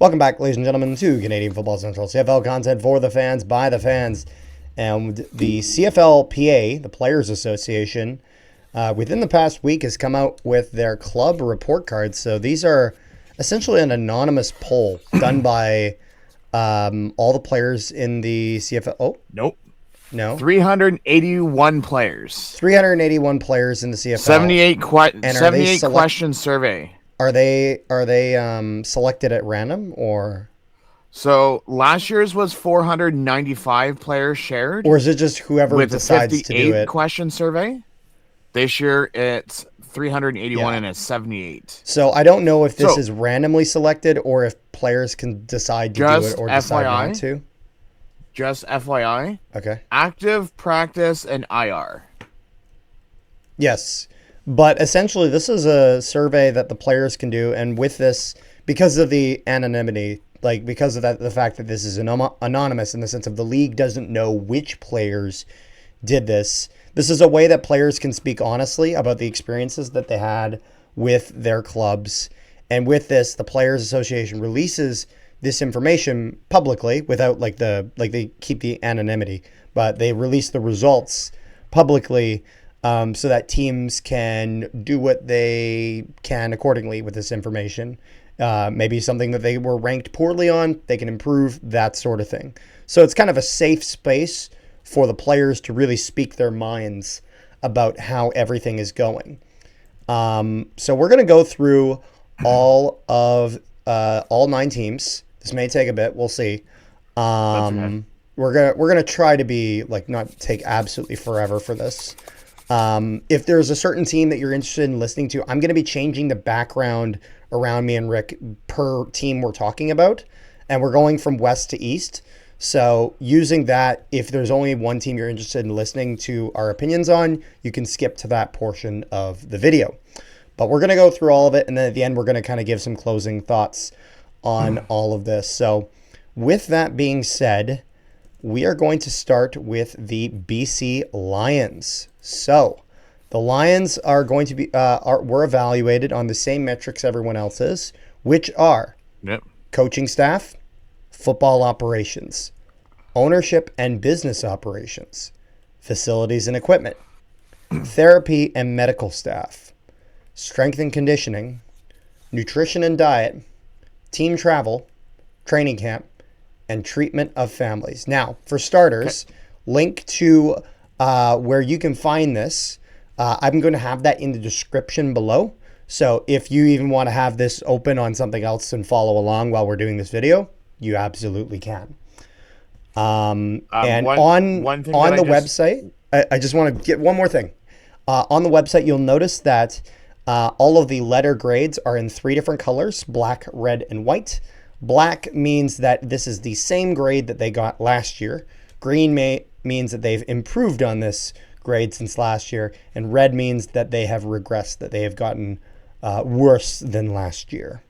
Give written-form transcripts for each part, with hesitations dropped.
Welcome back, ladies and gentlemen, to Canadian Football Central, CFL content for the fans, by the fans. And the CFLPA, the Players Association, within the past week has come out with their club report cards. So these are essentially an anonymous poll done by all the players in the CFL. Oh, nope. No. 381 players. 381 players in the CFL. 78 question survey. Are they selected at random or? So last year's was 495 players shared. Or is it just whoever with decides to do it? Question survey. This year it's 381 and it's 78. So I don't know if this is randomly selected or if players can decide to do it or decide not to. Just FYI. Okay. Active, practice, and IR. Yes. But essentially, this is a survey that the players can do. And with this, because of the anonymity, like because of that, the fact that this is anonymous in the sense of the league doesn't know which players did this, this is a way that players can speak honestly about the experiences that they had with their clubs. And with this, the Players Association releases this information publicly without they keep the anonymity, but they release the results publicly so that teams can do what they can accordingly with this information. Maybe something that they were ranked poorly on, they can improve, that sort of thing. So it's kind of a safe space for the players to really speak their minds about how everything is going. So we're going to go through all 9 teams. This may take a bit. We'll see. We're gonna try to be not take absolutely forever for this. If there's a certain team that you're interested in listening to, I'm going to be changing the background around me and Rick per team we're talking about. And we're going from west to east. So using that, if there's only one team you're interested in listening to our opinions on, you can skip to that portion of the video. But we're going to go through all of it. And then at the end, we're going to kind of give some closing thoughts on all of this. So with that being said, we are going to start with the BC Lions. So the Lions are going to be were evaluated on the same metrics everyone else is, which are coaching staff, football operations, ownership and business operations, facilities and equipment, therapy and medical staff, strength and conditioning, nutrition and diet, team travel, training camp, and treatment of families. Now, for starters, link to where you can find this. I'm going to have that in the description below. So if you even want to have this open on something else and follow along while we're doing this video, you absolutely can. And on the website, I just want to get one more thing. On the website, you'll notice that all of the letter grades are in 3 different colors: black, red, and white. Black means that this is the same grade that they got last year. Green means that they've improved on this grade since last year. And red means that they have regressed, that they have gotten worse than last year.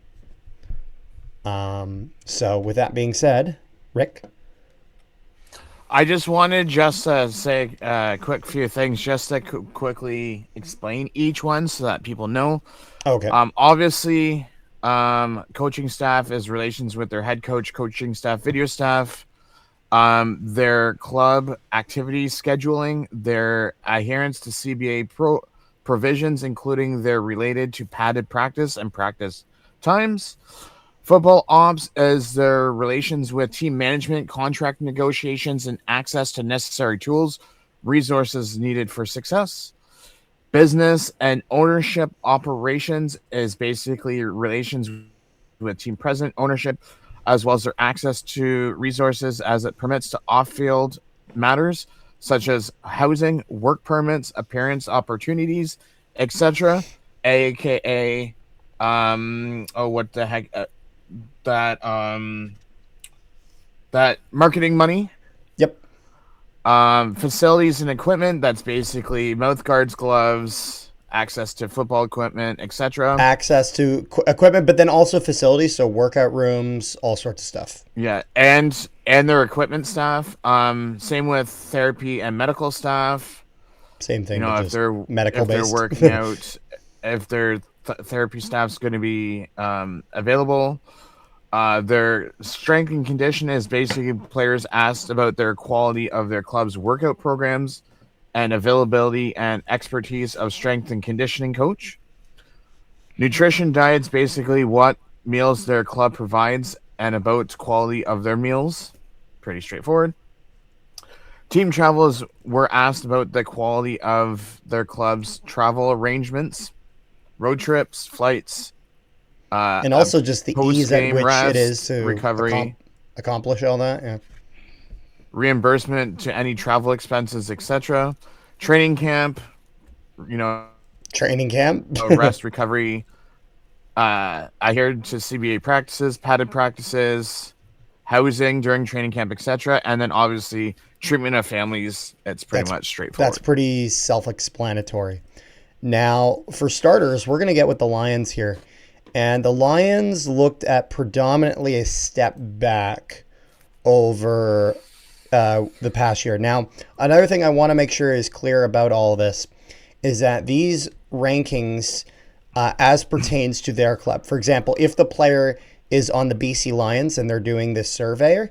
So with that being said, Rick? I just wanted to say a quick few things just to quickly explain each one so that people know. Okay. Obviously, coaching staff is relations with their head coach, coaching staff, video staff, their club activity scheduling, their adherence to CBA provisions, including their related to padded practice and practice times. Football ops is their relations with team management, contract negotiations, and access to necessary tools, resources needed for success. Business and ownership operations is basically relations with team president ownership, as well as their access to resources as it permits to off-field matters, such as housing, work permits, appearance opportunities, etc., aka that marketing money. Yep. Facilities and equipment, that's basically mouth guards, gloves, access to football equipment, etc. Access to equipment, but then also facilities, so workout rooms, all sorts of stuff. Yeah, and their equipment staff. Same with therapy and medical staff. Same You thing, but know, just medical if they're based. working out, if their therapy staff's going to be available. Their strength and condition is basically players asked about their quality of their club's workout programs and availability and expertise of strength and conditioning coach. Nutrition diet's basically what meals their club provides and about quality of their meals. Pretty straightforward. Team travels were asked about the quality of their club's travel arrangements, road trips, flights, And also just the post ease at game which it is rest, to recovery, accomplish all that. Yeah. reimbursement to any travel expenses, etc. Training camp, you know, Training camp. rest, recovery, adhere to CBA practices, padded practices, housing during training camp, etc. And then obviously treatment of families. It's pretty that's much that's straightforward. pretty self-explanatory. Now, for starters, we're going to get with the Lions here. And the Lions looked at predominantly a step back over the past year. Now, another thing I want to make sure is clear about all of this is that these rankings, as pertains to their club, for example, if the player is on the BC Lions and they're doing this survey,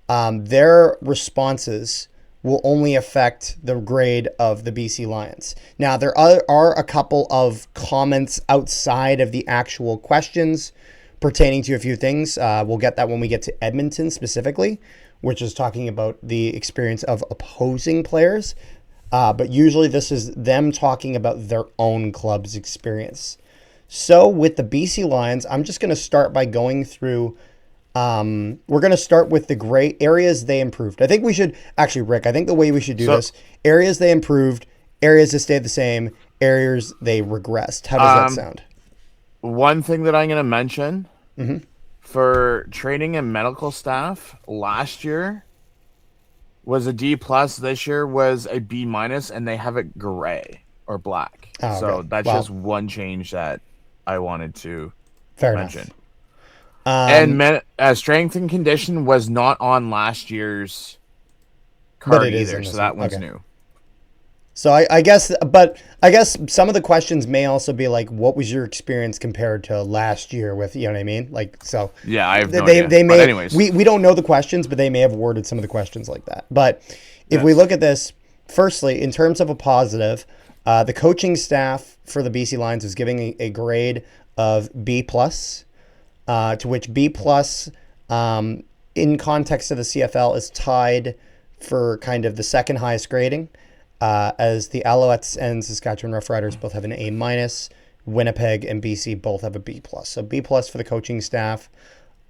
their responses will only affect the grade of the BC Lions. Now, there are a couple of comments outside of the actual questions pertaining to a few things. We'll get that when we get to Edmonton specifically, which is talking about the experience of opposing players. But usually this is them talking about their own club's experience. So with the BC Lions, I'm just going to start by going through. We're going to start with the gray areas they improved. I think we should actually, Rick, I think the way we should do this, areas they improved, areas that stayed the same, areas they regressed. How does that sound? One thing that I'm going to mention for training and medical staff last year was a D plus. This year was a B minus, and they have it gray or black. Oh, so okay. that's Wow. just one change that I wanted to Fair mention. enough. And strength and condition was not on last year's But card it is either, in so this that one. one's Okay. new. So I guess, but I guess some of the questions may also be like, what was your experience compared to last year with, you know what I mean? Like, so Yeah, I have no they, idea. they may, But anyways, we don't know the questions, but they may have worded some of the questions like that. But if we Yes. look at this, firstly, in terms of a positive, the coaching staff for the BC Lions is giving a grade of B plus, to which B plus, in context of the CFL, is tied for kind of the second highest grading, as the Alouettes and Saskatchewan Roughriders both have an A minus. Winnipeg and BC both have a B plus. So B plus for the coaching staff.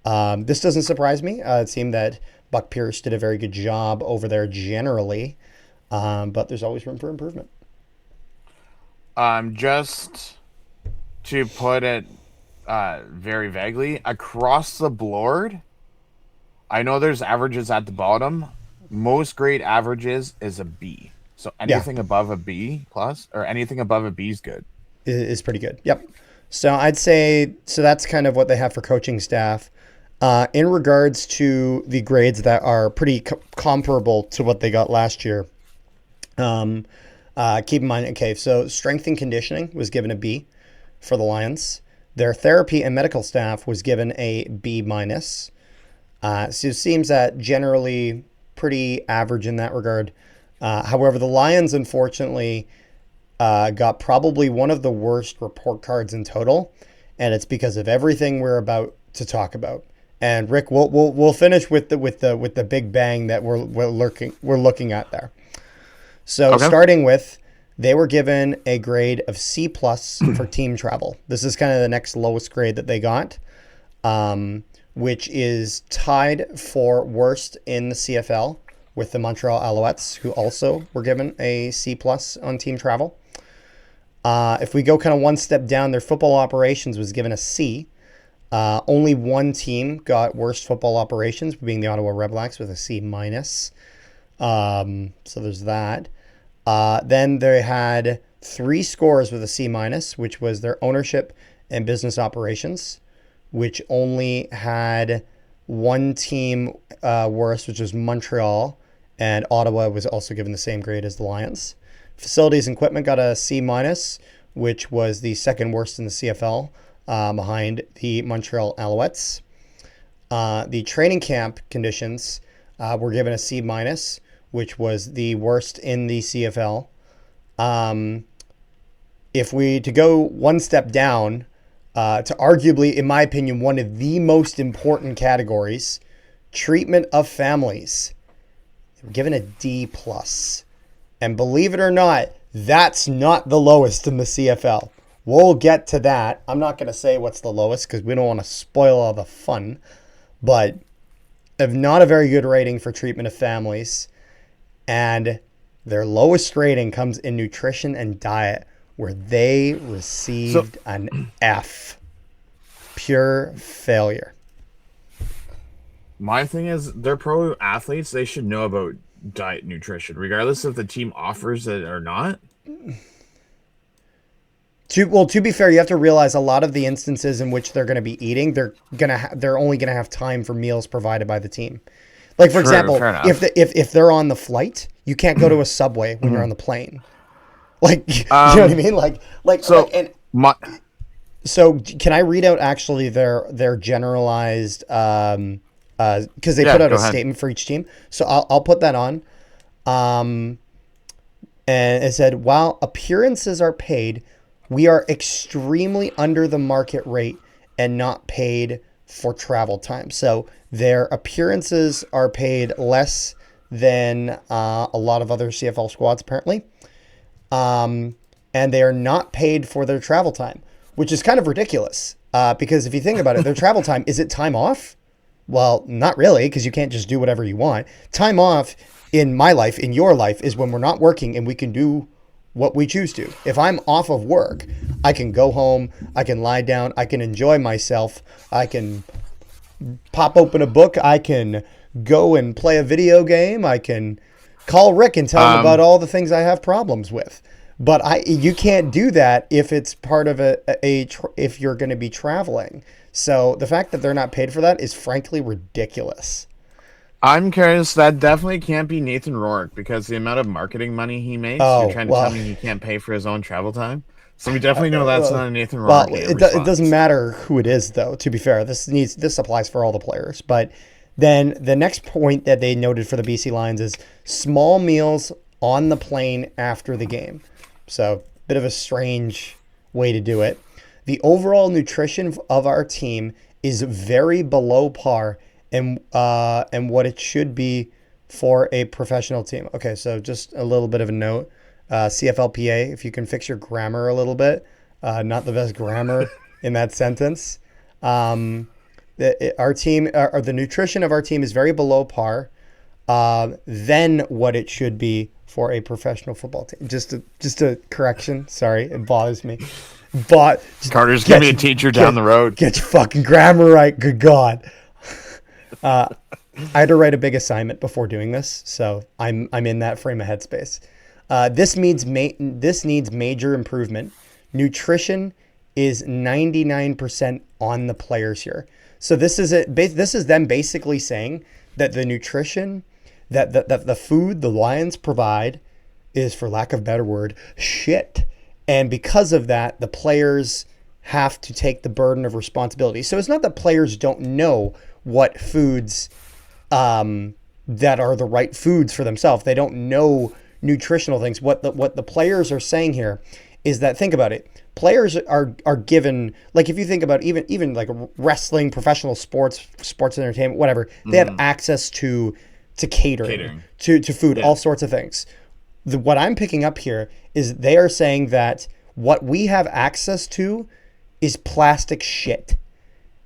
This doesn't surprise me. It seemed that Buck Pierce did a very good job over there generally, but there's always room for improvement. just to put it very vaguely, across the board, I know there's averages at the bottom. Most grade averages is a B. So Yeah, anything above a B plus or anything above a B is good. is pretty good. Yep. So I'd say so. That's kind of what they have for coaching staff. In regards to the grades that are pretty comparable to what they got last year, keep in mind, okay, so strength and conditioning was given a B for the Lions. Their therapy and medical staff was given a B minus. So it seems that generally pretty average in that regard. However, the Lions, unfortunately, got probably one of the worst report cards in total, and it's because of everything we're about to talk about. And Rick, we'll finish with the big bang that we're looking at there. So Okay. starting with, they were given a grade of C plus for team travel. This is kind of the next lowest grade that they got, which is tied for worst in the CFL with the Montreal Alouettes, who also were given a C plus on team travel. If we go kind of one step down, their football operations was given a C. Only one team got worst football operations, being the Ottawa Redblacks with a C minus. So there's that. Then they had 3 scores with a C minus, which was their ownership and business operations, which only had one team worse, which was Montreal, and Ottawa was also given the same grade as the Lions. Facilities and equipment got a C minus, which was the second worst in the CFL, behind the Montreal Alouettes. The training camp conditions were given a C minus, which was the worst in the CFL. If we to go one step down, to arguably, in my opinion, one of the most important categories, treatment of families, they were given a D plus. And believe it or not, that's not the lowest in the CFL. We'll get to that. I'm not going to say what's the lowest because we don't want to spoil all the fun. But not a very good rating for treatment of families. And their lowest rating comes in nutrition and diet, where they received an F. Pure failure. My thing is, they're pro athletes. They should know about diet and nutrition, regardless if the team offers it or not. To be fair, you have to realize a lot of the instances in which they're going to be eating, they're only going to have time for meals provided by the team. Like, for example, if they're on the flight, you can't go to a Subway when you're on the plane. Like, you know what I mean? So can I read out actually their generalized because they put out a statement for each team. So I'll put that on. And it said, while appearances are paid, we are extremely under the market rate and not paid for travel time. So their appearances are paid less than a lot of other CFL squads, apparently. And they are not paid for their travel time, which is kind of ridiculous. Because if you think about it, their travel time, is it time off? Well, not really, because you can't just do whatever you want. Time off in my life, in your life, is when we're not working and we can do what we choose to. If I'm off of work, I can go home, I can lie down, I can enjoy myself, I can pop open a book, I can go and play a video game, I can call Rick and tell him about all the things I have problems with. But you can't do that if it's part of if you're going to be traveling. So the fact that they're not paid for that is frankly ridiculous. I'm curious. That definitely can't be Nathan Rourke because the amount of marketing money he makes. You're trying to tell me he can't pay for his own travel time. So we definitely know that's not a Nathan Rourke. Well, it doesn't matter who it is, though. To be fair, this applies for all the players. But then the next point that they noted for the BC Lions is small meals on the plane after the game. So bit of a strange way to do it. The overall nutrition of our team is very below par and what it should be for a professional team. Okay, so just a little bit of a note. CFLPA, if you can fix your grammar a little bit, not the best grammar in that sentence. The nutrition of our team is very below par than what it should be for a professional football team. Just a correction. Sorry, it bothers me. But Carter's gonna be a teacher down the road. Get your fucking grammar right. Good God. I had to write a big assignment before doing this, so I'm in that frame of headspace. This needs major improvement. Nutrition is 99% on the players here. So this is it. This is them basically saying that the nutrition, that the food the Lions provide is, for lack of a better word, shit. And because of that, the players have to take the burden of responsibility. So it's not that players don't know what foods that are the right foods for themselves. They don't know nutritional things. What the players are saying here is that, think about it. Players are given, like, if you think about even like wrestling, professional sports entertainment, whatever, they have access to catering. To food, all sorts of things. What I'm picking up here is they are saying that what we have access to is plastic shit.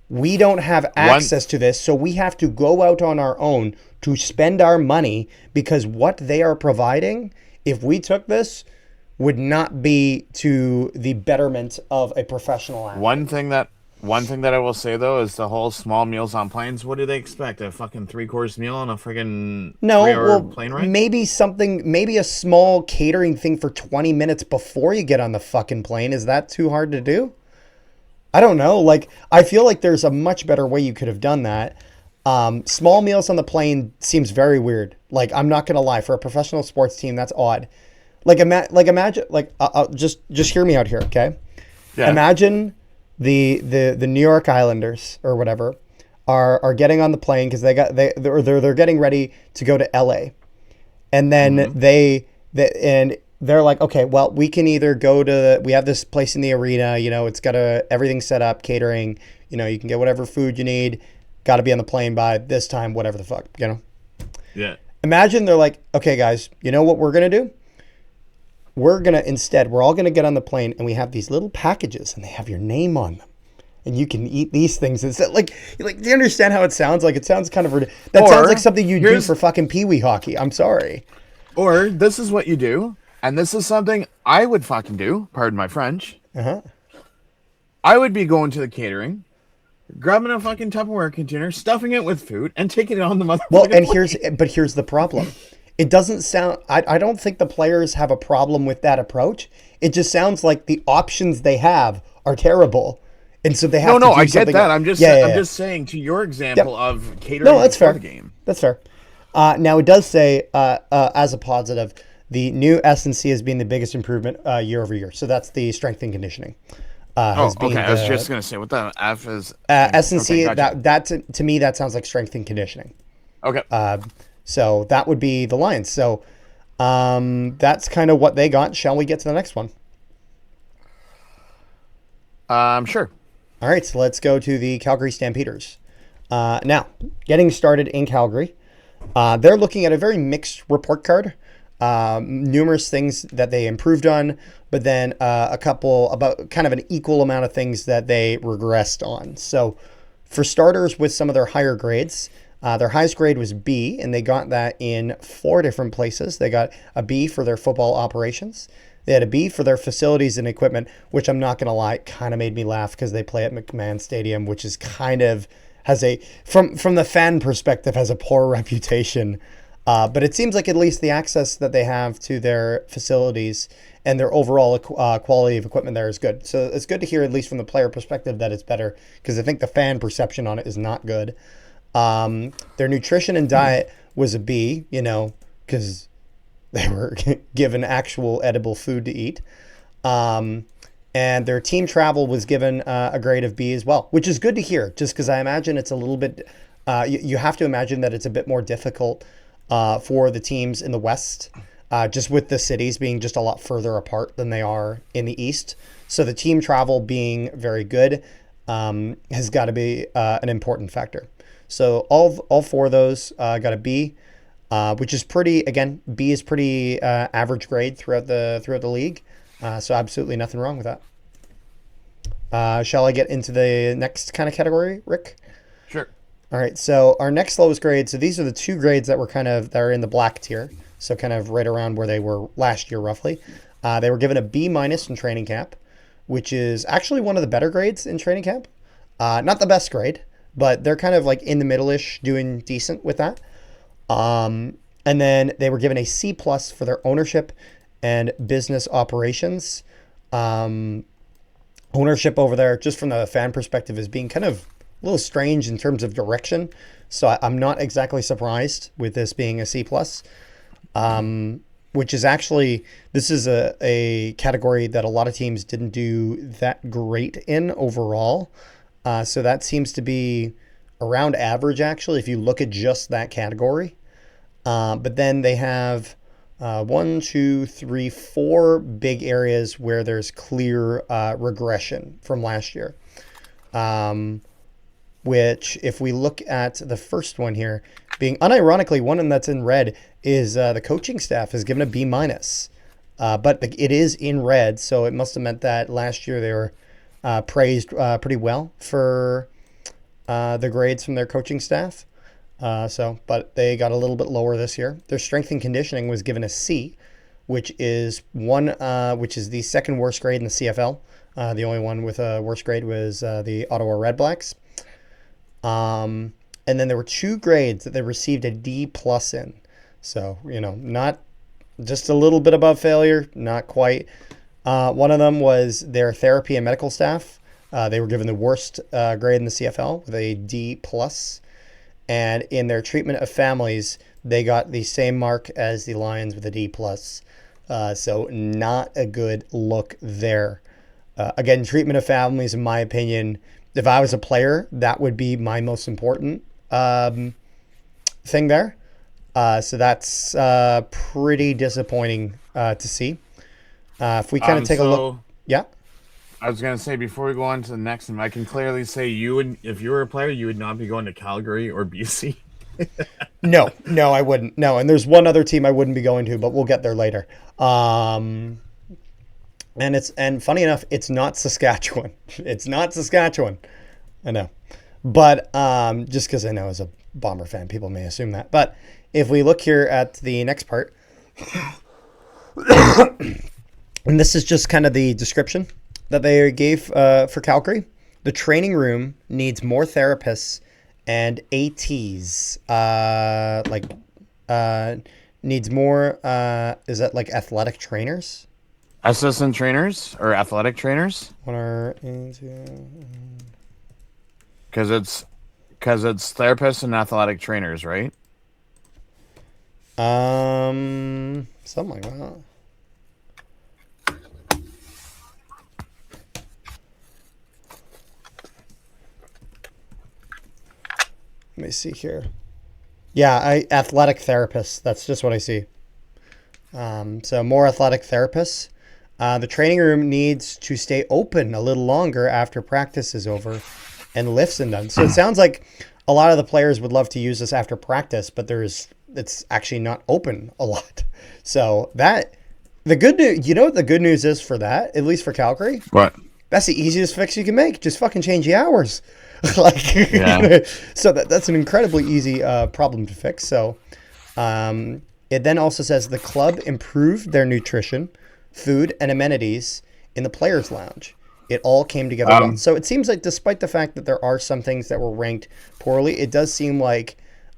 We don't have access to this, so we have to go out on our own to spend our money, because what they are providing, if we took this, would not be to the betterment of a professional athlete. One thing that I will say, though, is the whole small meals on planes. What do they expect? A fucking 3-course meal on a friggin' 3-hour plane ride? Maybe a small catering thing for 20 minutes before you get on the fucking plane. Is that too hard to do? I don't know. Like, I feel like there's a much better way you could have done that. Small meals on the plane seems very weird. Like, I'm not going to lie. For a professional sports team, that's odd. Imagine just hear me out here, okay? Yeah. Imagine the New York Islanders or whatever are getting on the plane because they're getting ready to go to LA, and then they're like, okay, well, we can either we have this place in the arena, it's got everything set up, catering, you can get whatever food you need, got to be on the plane by this time, whatever the fuck. Yeah. Imagine they're like, okay, guys, you know what we're going to do? We're all going to get on the plane and we have these little packages and they have your name on them. And you can eat these things. It's like, do you understand how it sounds? Like, it sounds kind of, sounds like something you do for fucking peewee hockey. I'm sorry. Or this is what you do. And this is something I would fucking do. Pardon my French. Uh-huh. I would be going to the catering, grabbing a fucking Tupperware container, stuffing it with food, and taking it on the motherfucking plane. Here's the problem. It doesn't sound. I don't think the players have a problem with that approach. It just sounds like the options they have are terrible, and so they have. No, I get that. I'm just saying to your example of catering. No, that's fair. The game. That's fair. Now it does say as a positive, the new S&C has been the biggest improvement year over year. So that's the strength and conditioning. I was just gonna say what the F is. S&C. Okay, gotcha. That to me that sounds like strength and conditioning. Okay. So that would be the Lions. So that's kind of what they got. Shall we get to the next one? Sure. All right, so let's go to the Calgary Stampeders. Now, getting started in Calgary, they're looking at a very mixed report card. Numerous things that they improved on, but then a couple about kind of an equal amount of things that they regressed on. So for starters, with some of their higher grades, their highest grade was B, and they got that in 4 different places. They got a B for their football operations. They had a B for their facilities and equipment, which I'm not going to lie, kind of made me laugh because they play at McMahon Stadium, which is kind of has a, from the fan perspective, has a poor reputation. But it seems like at least the access that they have to their facilities and their overall quality of equipment there is good. So it's good to hear, at least from the player perspective, that it's better, because I think the fan perception on it is not good. Their nutrition and diet was a B, because they were given actual edible food to eat. And their team travel was given a grade of B as well, which is good to hear, just because I imagine it's a little bit, you have to imagine that it's a bit more difficult for the teams in the West, just with the cities being just a lot further apart than they are in the East. So the team travel being very good has got to be an important factor. So all 4 of those got a B, which is pretty. Again, B is pretty average grade throughout the league. So absolutely nothing wrong with that. Shall I get into the next kind of category, Rick? Sure. All right. So our next lowest grade. So these are the 2 grades that are in the black tier. So kind of right around where they were last year, roughly. They were given a B- in training camp, which is actually one of the better grades in training camp. Not the best grade, but they're kind of like in the middle-ish, doing decent with that. And then they were given a C+ for their ownership and business operations. Ownership over there, just from the fan perspective, is being kind of a little strange in terms of direction. So I'm not exactly surprised with this being a C+. Which is actually, this is a category that a lot of teams didn't do that great in overall. So that seems to be around average, actually, if you look at just that category. But then they have 1, 2, 3, 4 big areas where there's clear regression from last year. Which, if we look at the first one here, being unironically one that's in red, is the coaching staff is given a B-. But it is in red, so it must have meant that last year they were praised pretty well for the grades from their coaching staff. But they got a little bit lower this year. Their strength and conditioning was given a C, which is the second worst grade in the CFL. The only one with a worse grade was the Ottawa Redblacks. And then there were 2 grades that they received a D+ in. So, not just a little bit above failure, not quite. One of them was their therapy and medical staff. They were given the worst grade in the CFL with a D+. And in their treatment of families, they got the same mark as the Lions with a D+. So not a good look there. Again, treatment of families, in my opinion, if I was a player, that would be my most important thing there. So that's pretty disappointing to see. If we kind of take a look, So yeah. I was gonna say before we go on to the next one, I can clearly say you would, if you were a player, you would not be going to Calgary or BC. No, no, I wouldn't. No, and there's one other team I wouldn't be going to, but we'll get there later. And funny enough, it's not Saskatchewan. It's not Saskatchewan. I know, but just because I know as a Bomber fan, people may assume that. But if we look here at the next part, and this is just kind of the description that they gave for Calgary. The training room needs more therapists and ATs. Needs more. Is that like athletic trainers? Assistant trainers or athletic trainers? What are Because it's therapists and athletic trainers, right? something like that. Let me see here. Yeah, athletic therapists. That's just what I see. So more athletic therapists. The training room needs to stay open a little longer after practice is over and lifts and done. So it sounds like a lot of the players would love to use this after practice, but it's actually not open a lot. So the good news, you know what the good news is for that, at least for Calgary? What? That's the easiest fix you can make. Just fucking change the hours. Like, Yeah. so that's an incredibly easy problem to fix. So it then also says the club improved their nutrition, food, and amenities in the players' lounge. It all came together well. So it seems like despite the fact that there are some things that were ranked poorly, it does seem like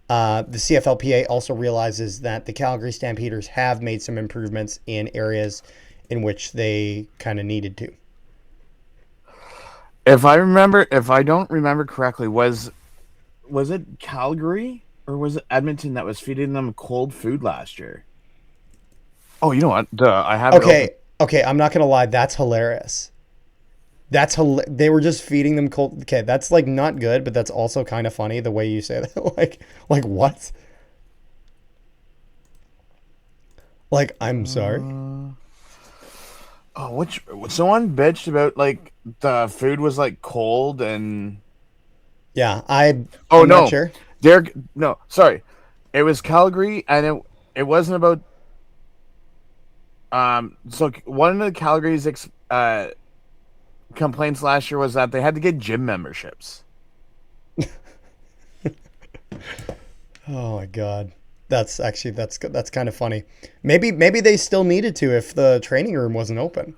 the CFLPA also realizes that the Calgary Stampeders have made some improvements in areas in which they kind of needed to. If I don't remember correctly, was it Calgary or was it Edmonton that was feeding them cold food last year? Oh, you know what? Duh, I have it open. Okay, I'm not gonna lie, that's hilarious. They were just feeding them cold. Okay, that's like not good, but that's also kind of funny the way you say that. like what? Like, I'm sorry. Oh, which someone bitched about like the food was like cold and Yeah, oh I'm not no, sure. Derek, no, sorry, it was Calgary and it wasn't about so one of the Calgary's complaints last year was that they had to get gym memberships. Oh my god. That's kind of funny. Maybe they still needed to if the training room wasn't open.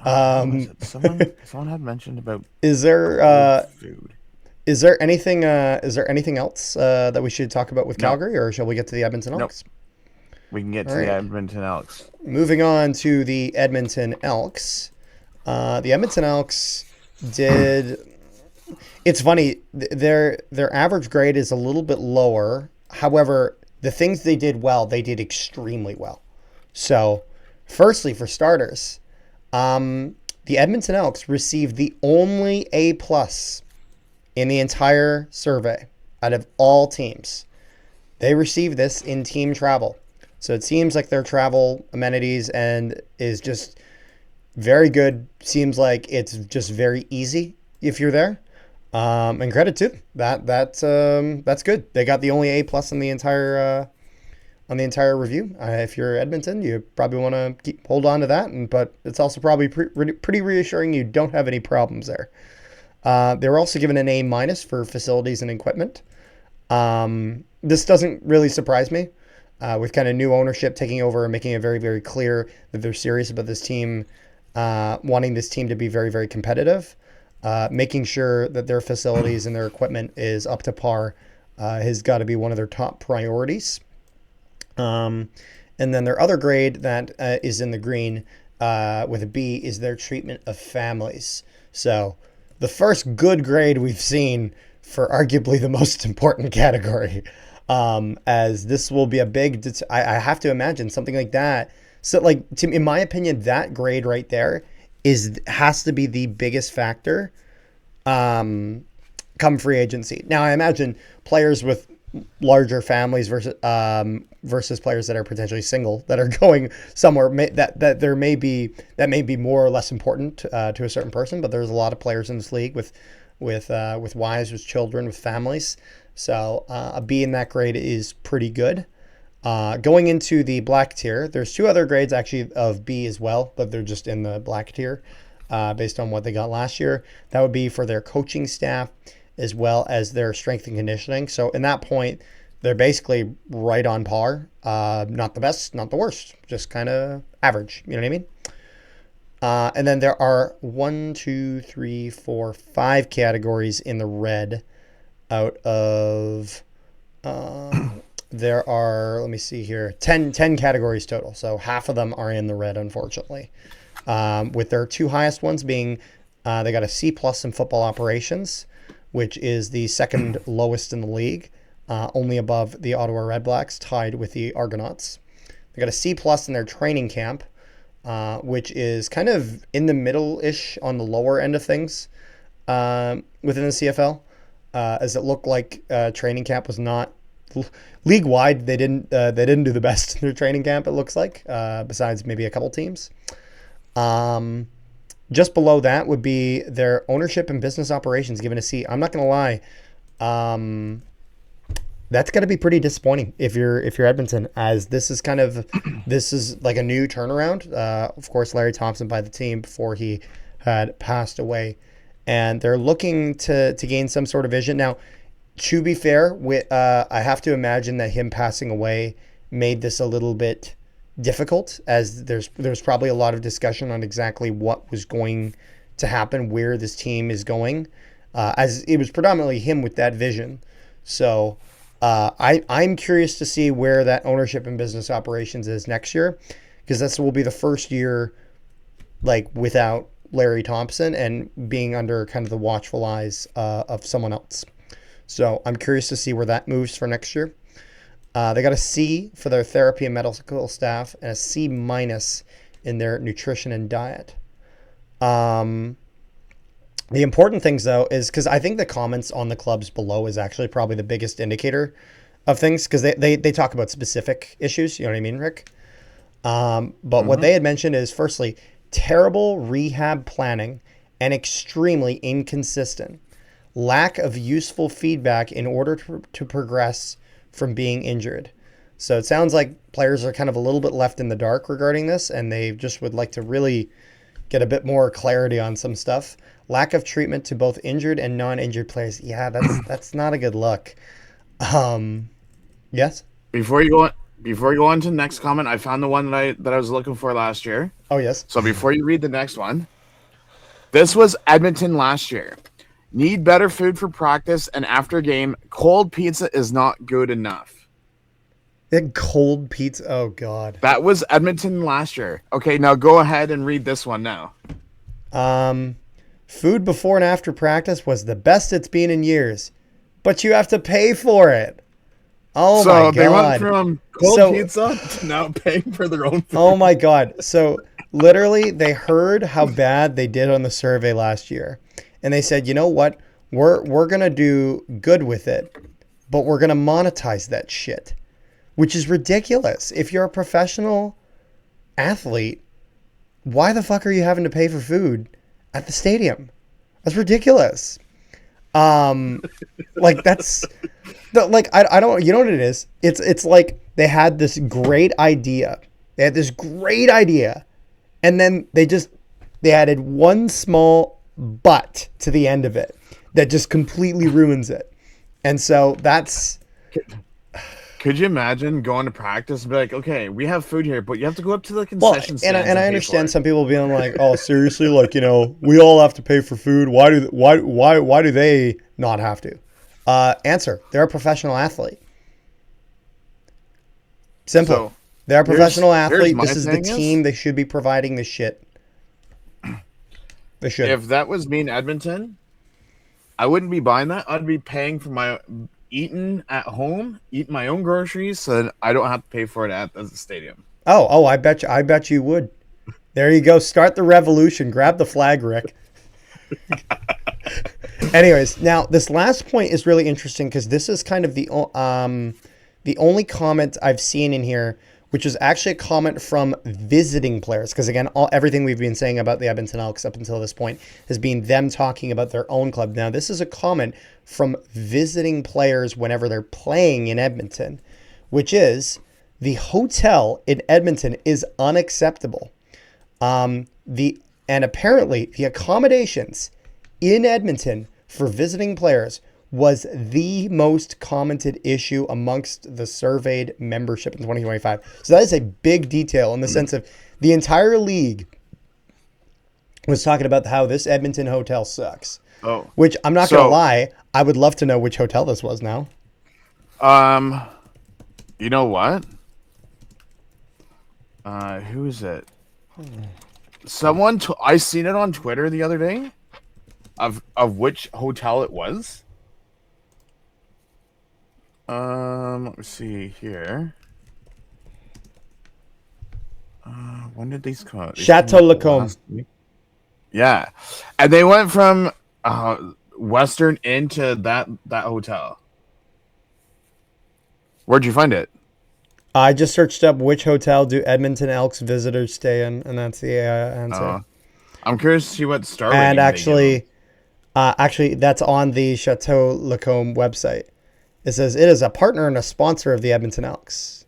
Someone had mentioned about Is there food. is there anything else that we should talk about with No. Calgary, or shall we get to the Edmonton Nope. Elks? We can get All to the right. Edmonton Elks. Moving on to the Edmonton Elks. The Edmonton Elks did. It's funny. Their average grade is a little bit lower. However, the things they did well, they did extremely well. So, firstly, for starters, the Edmonton Elks received the only A plus in the entire survey out of all teams. They received this in team travel. So it seems like their travel amenities and is just very good. Seems like it's just very easy if you're there. And credit to them. That's good. They got the only A plus on the entire review. If you're Edmonton, you probably want to hold on to that. But it's also probably pretty reassuring you don't have any problems there. They were also given an A minus for facilities and equipment. This doesn't really surprise me. With kind of new ownership taking over and making it very, very clear that they're serious about this team, wanting this team to be very, very competitive, making sure that their facilities and their equipment is up to par has got to be one of their top priorities. And then their other grade that is in the green with a B is their treatment of families. So the first good grade we've seen for arguably the most important category. As this will be a big, I have to imagine something like that So like in my opinion, that grade right there has to be the biggest factor come free agency. Now I imagine players with larger families versus players that are potentially single that are going somewhere that may be more or less important to a certain person. But there's a lot of players in this league with wives, with children, with families. So a B in that grade is pretty good. Going into the black tier, there's two other grades actually of B as well, but they're just in the black tier based on what they got last year. That would be for their coaching staff as well as their strength and conditioning. So in that point, they're basically right on par. Not the best, not the worst, just kind of average. You know what I mean? And then there are 5 categories in the red out of there are, let me see here, 10 categories total. So half of them are in the red, unfortunately. With their two highest ones being they got a C plus in football operations, which is the second lowest in the league, only above the Ottawa Red Blacks, tied with the Argonauts. They got a C plus in their training camp, which is kind of in the middle-ish on the lower end of things within the CFL, as it looked like training camp was not league wide. They didn't do the best in their training camp. It looks like, besides maybe a couple teams. Just below that would be their ownership and business operations, given a C. I'm not gonna lie, that's got to be pretty disappointing if you're Edmonton, as this is like a new turnaround. Of course, Larry Thompson by the team before he had passed away, and they're looking to gain some sort of vision. Now, to be fair, I have to imagine that him passing away made this a little bit difficult, as there's probably a lot of discussion on exactly what was going to happen, where this team is going, as it was predominantly him with that vision. So I'm curious to see where that ownership and business operations is next year, because this will be the first year like without Larry Thompson and being under kind of the watchful eyes of someone else. So I'm curious to see where that moves for next year. They got a C for their therapy and medical staff and a C minus in their nutrition and diet. The important things, though, is because I think the comments on the clubs below is actually probably the biggest indicator of things, because they talk about specific issues. You know what I mean, Rick? But what they had mentioned is, firstly, terrible rehab planning and extremely inconsistent. Lack of useful feedback in order to progress from being injured. So it sounds like players are kind of a little bit left in the dark regarding this, and they just would like to really get a bit more clarity on some stuff. Lack of treatment to both injured and non-injured players. Yeah, that's not a good look. Yes. Before you go on to the next comment, I found the one that I was looking for last year. Oh yes. So before you read the next one, this was Edmonton last year. Need better food for practice and after game. Cold pizza is not good enough. Cold pizza. Oh God. That was Edmonton last year. Okay, now go ahead and read this one now. Food before and after practice was the best it's been in years, but you have to pay for it. Oh my God. So they went from cold pizza to now paying for their own food. Oh my God. So literally they heard how bad they did on the survey last year. And they said, you know what? We're going to do good with it, but we're going to monetize that shit, which is ridiculous. If you're a professional athlete, why the fuck are you having to pay for food at the stadium? That's ridiculous. Like that's like I don't, you know what it is? It's like they had this great idea. They had this great idea, and then they added one small but to the end of it that just completely ruins it. And so that's... Could you imagine going to practice and be like, okay, we have food here, but you have to go up to the concession stand. And I understand some people being like, oh, seriously, like, you know, we all have to pay for food. Why do they not have to? Answer: they're a professional athlete. Simple. So, they're a professional athlete. This is the team. They should be providing this shit. They should. If that was me in Edmonton, I wouldn't be buying that. I'd be paying for my eating at home, eating my own groceries, so that I don't have to pay for it at the stadium. Oh, I bet you would. There you go. Start the revolution. Grab the flag, Rick. Anyways, now this last point is really interesting because this is kind of the only comment I've seen in here, which is actually a comment from visiting players. Because again, everything we've been saying about the Edmonton Elks up until this point has been them talking about their own club. Now, this is a comment from visiting players whenever they're playing in Edmonton, which is the hotel in Edmonton is unacceptable. And apparently the accommodations in Edmonton for visiting players was the most commented issue amongst the surveyed membership in 2025. So that is a big detail in the sense of the entire league was talking about how this Edmonton hotel sucks. Oh, Which I'm not going to lie, I would love to know which hotel this was now. You know what? Who is it? I seen it on Twitter the other day of which hotel it was. Let me see here. When did these come out? Chateau Lacombe. Yeah, and they went from Western into that hotel. Where'd you find it? I just searched up which hotel do Edmonton Elks visitors stay in, and that's the answer. I'm curious to see what star. And actually, that's on the Chateau Lacombe website. It says it is a partner and a sponsor of the Edmonton Elks.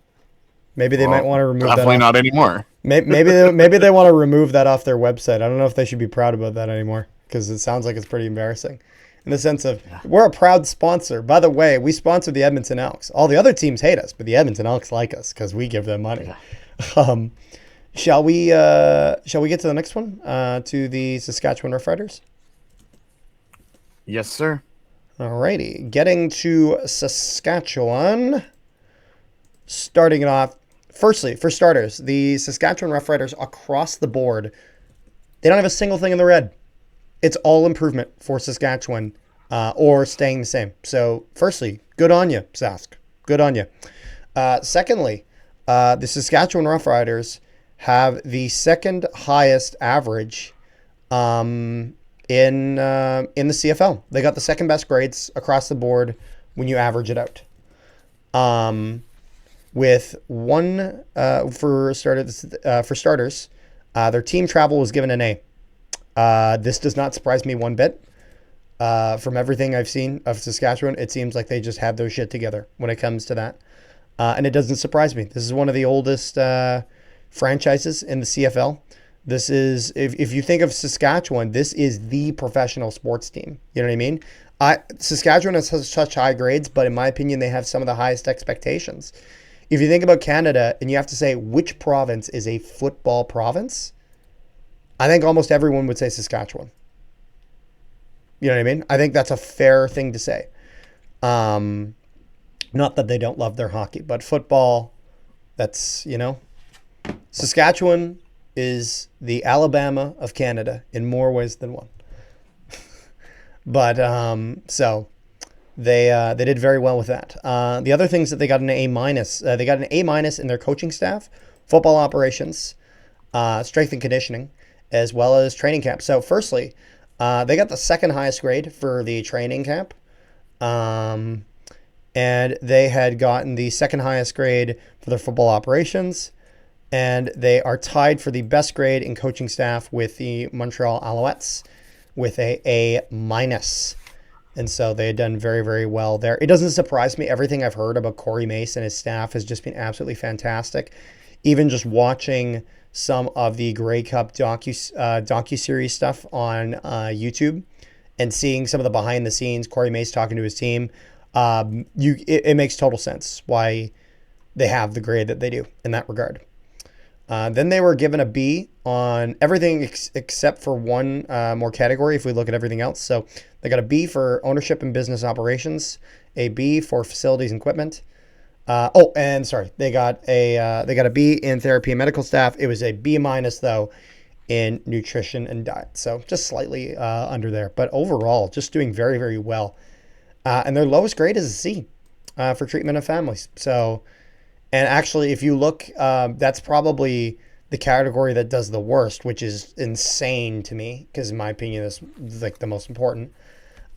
Maybe they might want to remove that. Definitely not anymore. Maybe they want to remove that off their website. I don't know if they should be proud about that anymore because it sounds like it's pretty embarrassing. In the sense of, we're a proud sponsor. By the way, we sponsor the Edmonton Elks. All the other teams hate us, but the Edmonton Elks like us because we give them money. Shall we get to the next one? To the Saskatchewan Roughriders? Yes, sir. Alrighty. Getting to Saskatchewan. Starting it off. Firstly, for starters, the Saskatchewan Roughriders across the board, they don't have a single thing in the red. It's all improvement for Saskatchewan or staying the same. So, firstly, good on you, Sask. Good on you. Secondly, the Saskatchewan Roughriders have the second highest average in the CFL. They got the second best grades across the board when you average it out. With one for starters, their team travel was given an A. This does not surprise me one bit. From everything I've seen of Saskatchewan, it seems like they just have their shit together when it comes to that. And it doesn't surprise me. This is one of the oldest franchises in the CFL. This is, if you think of Saskatchewan, this is the professional sports team. You know what I mean? Saskatchewan has such high grades, but in my opinion, they have some of the highest expectations. If you think about Canada and you have to say which province is a football province, I think almost everyone would say Saskatchewan. You know what I mean? I think that's a fair thing to say. Not that they don't love their hockey, but football, that's, Saskatchewan is the Alabama of Canada in more ways than one. But so they did very well with that. The other things that they got an A minus. They got an A minus in their coaching staff, football operations, strength and conditioning, as well as training camp. So firstly, they got the second highest grade for the training camp. And they had gotten the second highest grade for their football operations. And they are tied for the best grade in coaching staff with the Montreal Alouettes with a A minus. And so they had done very, very well there. It doesn't surprise me. Everything I've heard about Corey Mace and his staff has just been absolutely fantastic. Even just watching some of the Grey Cup docu-series stuff on YouTube and seeing some of the behind the scenes, Corey Mace talking to his team, it makes total sense why they have the grade that they do in that regard. Then they were given a B on everything except for one more category if we look at everything else. So they got a B for ownership and business operations, a B for facilities and equipment. They got a B in therapy and medical staff. It was a B minus though in nutrition and diet. So just slightly under there, but overall just doing very, very well. And their lowest grade is a C for treatment of families. So And actually, if you look, that's probably the category that does the worst, which is insane to me because, in my opinion, is like the most important.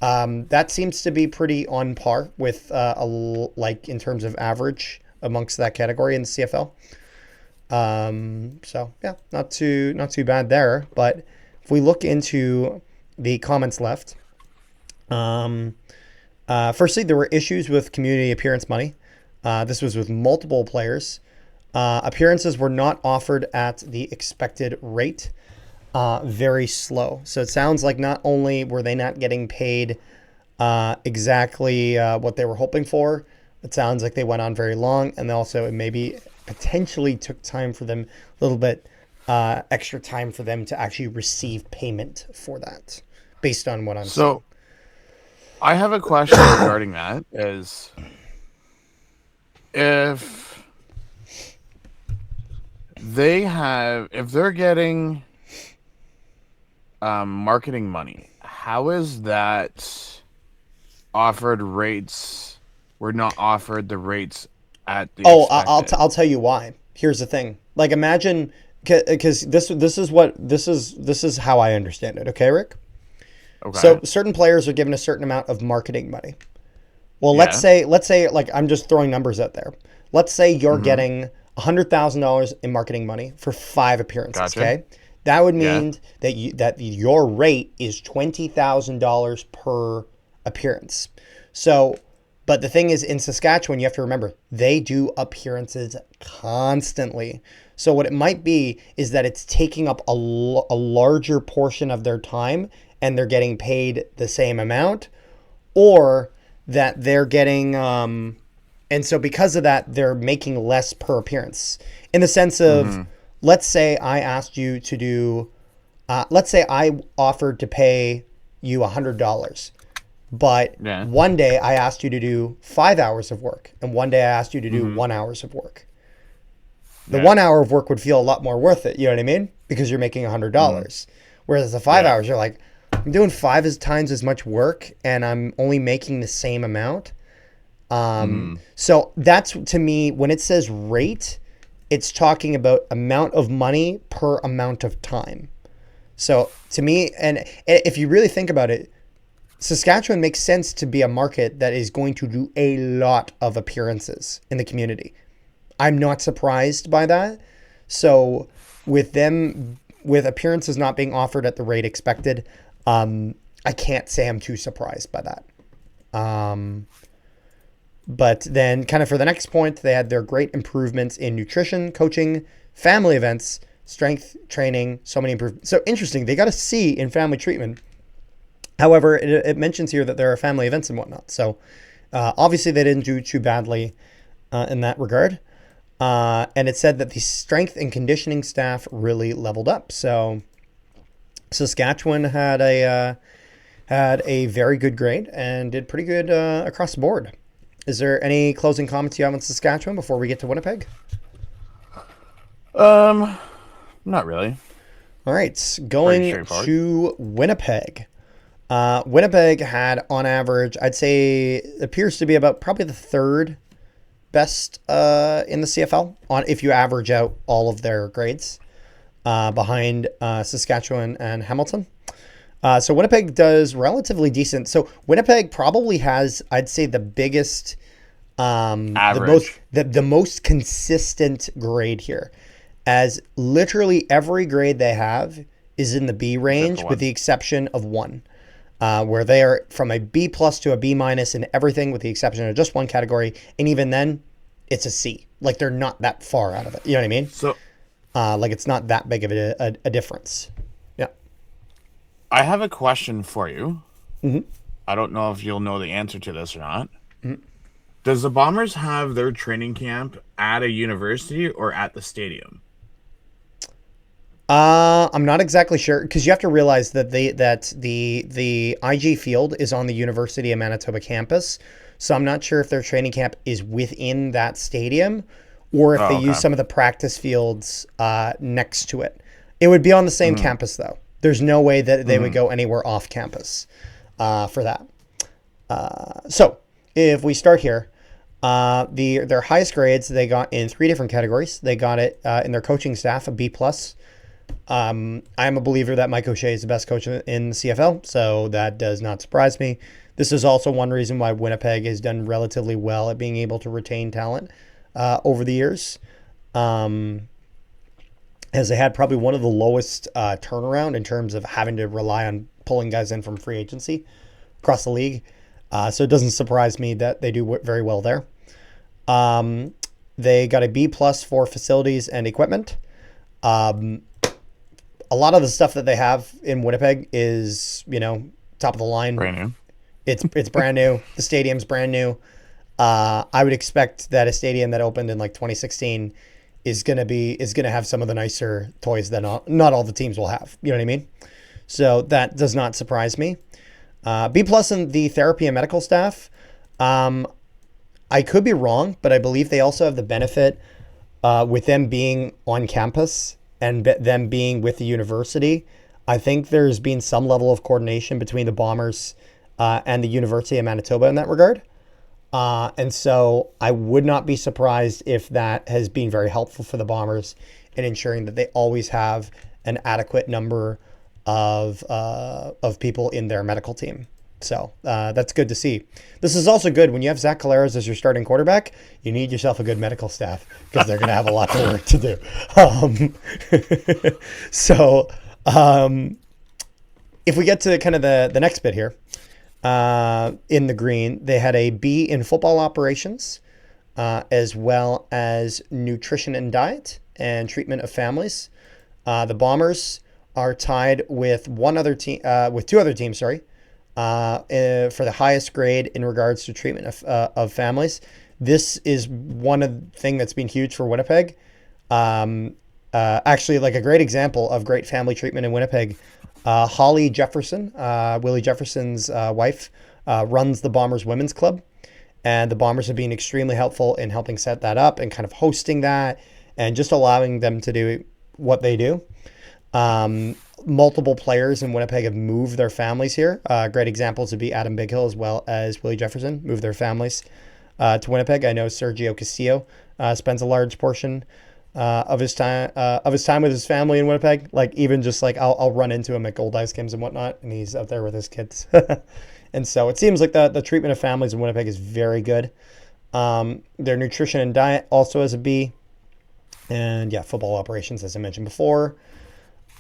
That seems to be pretty on par with like in terms of average amongst that category in the CFL. So yeah, not too bad there. But if we look into the comments left, firstly, there were issues with community appearance money. This was with multiple players. Appearances were not offered at the expected rate. Very slow. So it sounds like not only were they not getting paid exactly what they were hoping for, it sounds like they went on very long, and also it maybe potentially took time for them, a little bit extra time for them to actually receive payment for that, based on what I'm seeing. So I have a question regarding that. Is if if they're getting marketing money, how is that offered rates were not offered the rates at the Oh, expected? I'll tell you why. Here's the thing. Like imagine, because this is how I understand it. Okay, Rick. Okay. So certain players are given a certain amount of marketing money. Well, Yeah. let's say like I'm just throwing numbers out there. Let's say you're Mm-hmm. getting $100,000 in marketing money for 5 appearances. Gotcha. Okay, that would Yeah. mean that your rate is $20,000 per appearance. So, but the thing is, in Saskatchewan, you have to remember they do appearances constantly. So what it might be is that it's taking up a larger portion of their time, and they're getting paid the same amount, or that they're getting and so because of that they're making less per appearance, in the sense of, Mm-hmm. let's say I asked you to do let's say I offered to pay you $100, but Yeah. one day I asked you to do 5 hours of work, and one day I asked you to do Mm-hmm. 1 hours of work. The Yeah. 1 hour of work would feel a lot more worth it, you know what I mean, because you're making Mm-hmm. $100. Whereas the five Yeah. hours, you're like, I'm doing times as much work and I'm only making the same amount. Mm-hmm. So that's, to me, when it says rate, it's talking about amount of money per amount of time. So to me, and if you really think about it, Saskatchewan makes sense to be a market that is going to do a lot of appearances in the community. I'm not surprised by that. So with appearances not being offered at the rate expected, I can't say I'm too surprised by that. But then, kind of for the next point, they had their great improvements in nutrition, coaching, family events, strength training, so many improvements. So interesting, they got a C in family treatment. However, it mentions here that there are family events and whatnot. So obviously, they didn't do too badly in that regard. And it said that the strength and conditioning staff really leveled up. So Saskatchewan had a very good grade and did pretty good across the board. Is there any closing comments you have on Saskatchewan before we get to Winnipeg? Not really. All right, Pretty going straightforward. to Winnipeg. Winnipeg had, on average, I'd say, appears to be about probably the third best in the CFL on if you average out all of their grades, behind Saskatchewan and Hamilton. So Winnipeg does relatively decent. So Winnipeg probably has, I'd say, the biggest, Average. the most consistent grade here, as literally every grade they have is in the B Except range, for with one. the exception of one, where they are from a B plus to a B minus in everything, with the exception of just one category, and even then, it's a C. Like they're not that far out of it. You know what I mean? So Like it's not that big of a difference. Yeah. I have a question for you. Mm-hmm. I don't know if you'll know the answer to this or not. Does the Bombers have their training camp at a university or at the stadium? I'm not exactly sure, because you have to realize that the IG field is on the University of Manitoba campus. So I'm not sure if their training camp is within that stadium, or if they Oh, use okay. some of the practice fields next to it. It would be on the same Mm-hmm. campus though. There's no way that they would Mm-hmm. go anywhere off campus for that. So if we start here, Their highest grades they got in three different categories. They got it in their coaching staff, a B plus. I'm a believer that Mike O'Shea is the best coach in the CFL, so that does not surprise me. This is also one reason why Winnipeg has done relatively well at being able to retain talent over the years, as they had probably one of the lowest turnaround in terms of having to rely on pulling guys in from free agency across the league. So it doesn't surprise me that they do very well there. They got a B plus for facilities and equipment. A lot of the stuff that they have in Winnipeg is, top of the line. Brand new. It's brand new. The stadium's brand new. I would expect that a stadium that opened in like 2016 is gonna have some of the nicer toys that not all the teams will have. You know what I mean? So that does not surprise me. B plus in the therapy and medical staff. I could be wrong, but I believe they also have the benefit with them being on campus and them being with the university. I think there's been some level of coordination between the Bombers and the University of Manitoba in that regard. And so I would not be surprised if that has been very helpful for the Bombers in ensuring that they always have an adequate number of people in their medical team. So that's good to see. This is also good when you have Zach Collaros as your starting quarterback. You need yourself a good medical staff because they're going to have a lot of work to do. If we get to kind of the next bit here, in the green, they had a B in football operations, as well as nutrition and diet and treatment of families. The Bombers are tied with two other teams, for the highest grade in regards to treatment of families. This is one thing that's been huge for Winnipeg. Actually, like a great example of great family treatment in Winnipeg. Holly Jefferson, Willie Jefferson's wife, runs the Bombers Women's Club. And the Bombers have been extremely helpful in helping set that up and kind of hosting that and just allowing them to do what they do. Multiple players in Winnipeg have moved their families here. Great examples would be Adam Bighill as well as Willie Jefferson moved their families to Winnipeg. I know Sergio Castillo spends a large portion of his time with his family in Winnipeg. Like even just like I'll run into him at Gold Ice games and whatnot, and he's out there with his kids. And so it seems like the treatment of families in Winnipeg is very good. Their nutrition and diet also has a B. And yeah, football operations, as I mentioned before.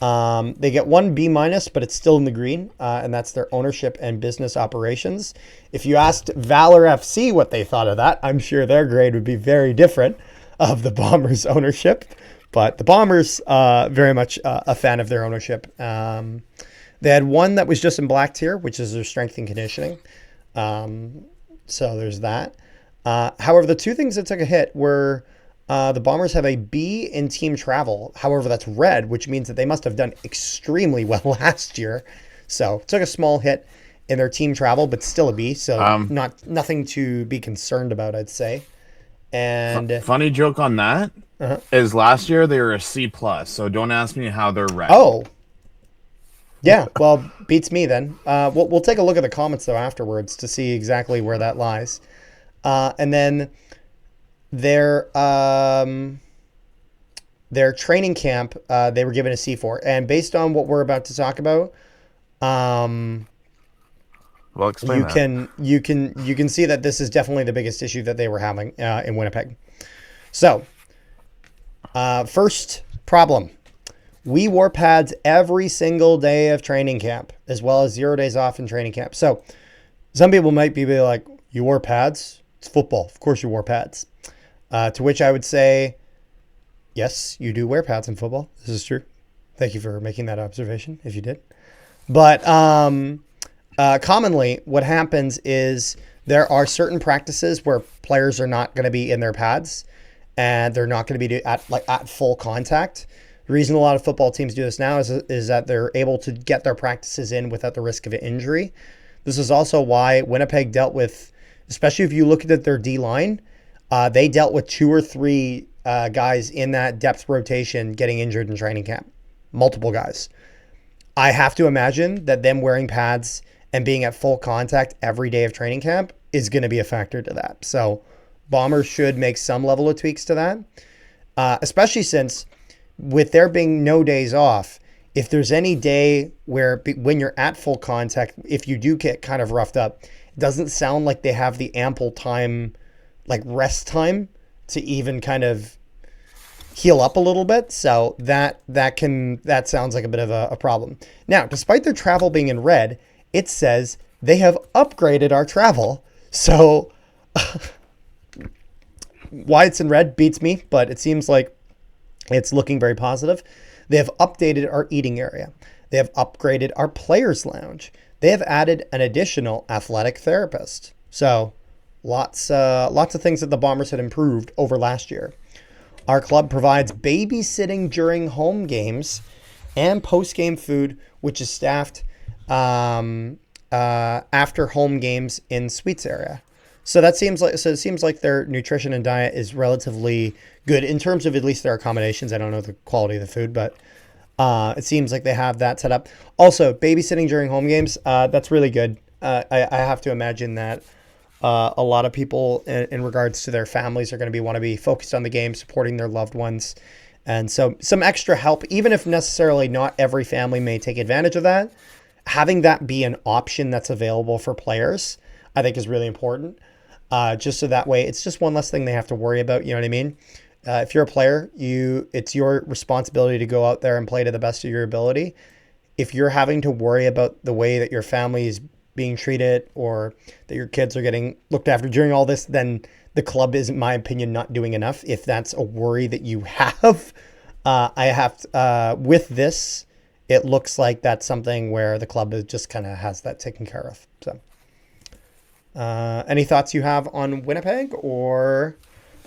They get one B minus, but it's still in the green, and that's their ownership and business operations. If you asked Valor FC what they thought of that, I'm sure their grade would be very different of the Bombers' ownership. But the Bombers, very much a fan of their ownership. They had one that was just in black tier, which is their strength and conditioning. So there's that. However, the two things that took a hit were the Bombers have a B in team travel. However, that's red, which means that they must have done extremely well last year. So took a small hit in their team travel, but still a B. So nothing to be concerned about, I'd say. And funny joke on that is last year they were a C plus. So don't ask me how they're red. Oh, yeah. Well, beats me then. We'll take a look at the comments though afterwards to see exactly where that lies. And then their training camp, they were given a C for, and based on what we're about to talk about, well, explain you can see that this is definitely the biggest issue that they were having in Winnipeg. So, first problem. We wore pads every single day of training camp, as well as 0 days off in training camp. So some people might be like, you wore pads? It's football. Of course you wore pads. To which I would say, yes, you do wear pads in football. This is true. Thank you for making that observation, if you did. But commonly what happens is there are certain practices where players are not going to be in their pads and they're not going to be at full contact. The reason a lot of football teams do this now is that they're able to get their practices in without the risk of an injury. This is also why Winnipeg dealt with, especially if you look at their D-line, they dealt with 2 or 3 guys in that depth rotation getting injured in training camp. Multiple guys. I have to imagine that them wearing pads and being at full contact every day of training camp is going to be a factor to that. So Bombers should make some level of tweaks to that, especially since with there being no days off, if there's any day where when you're at full contact, if you do get kind of roughed up, it doesn't sound like they have the ample time, like rest time, to even kind of heal up a little bit. So that sounds like a bit of a problem. Now, despite their travel being in red, it says they have upgraded our travel. So why it's in red beats me, but it seems like it's looking very positive. They have updated our eating area. They have upgraded our players' lounge. They have added an additional athletic therapist. So lots of things that the Bombers had improved over last year. Our club provides babysitting during home games and post-game food, which is staffed after home games in suites area. So it seems like their nutrition and diet is relatively good in terms of at least their accommodations. I don't know the quality of the food, but it seems like they have that set up. Also, babysitting during home games, that's really good. I have to imagine that a lot of people in regards to their families are going to want to be focused on the game, supporting their loved ones. And so some extra help, even if necessarily not every family may take advantage of that, having that be an option that's available for players, I think is really important. Just so that way, it's just one less thing they have to worry about. You know what I mean? If you're a player, it's your responsibility to go out there and play to the best of your ability. If you're having to worry about the way that your family is being treated or that your kids are getting looked after during all this, then the club is, in my opinion, not doing enough. If that's a worry that you have, with this, it looks like that's something where the club is just kind of has that taken care of. So. Any thoughts you have on Winnipeg, or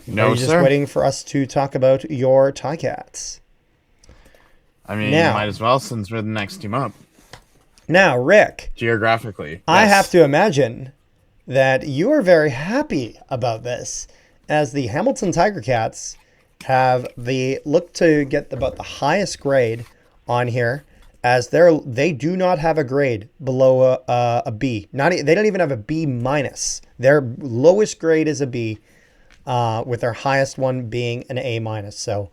no, are you just sir. waiting for us to talk about your Ticats? I mean, Now, you might as well, since we're the next team up. Now, Rick, Geographically, I yes. have to imagine that you are very happy about this, as the Hamilton Tiger Cats have look to get about the highest grade on here, as they do not have a grade below a B. They don't even have a B minus. Their lowest grade is a B, with their highest one being an A minus. So,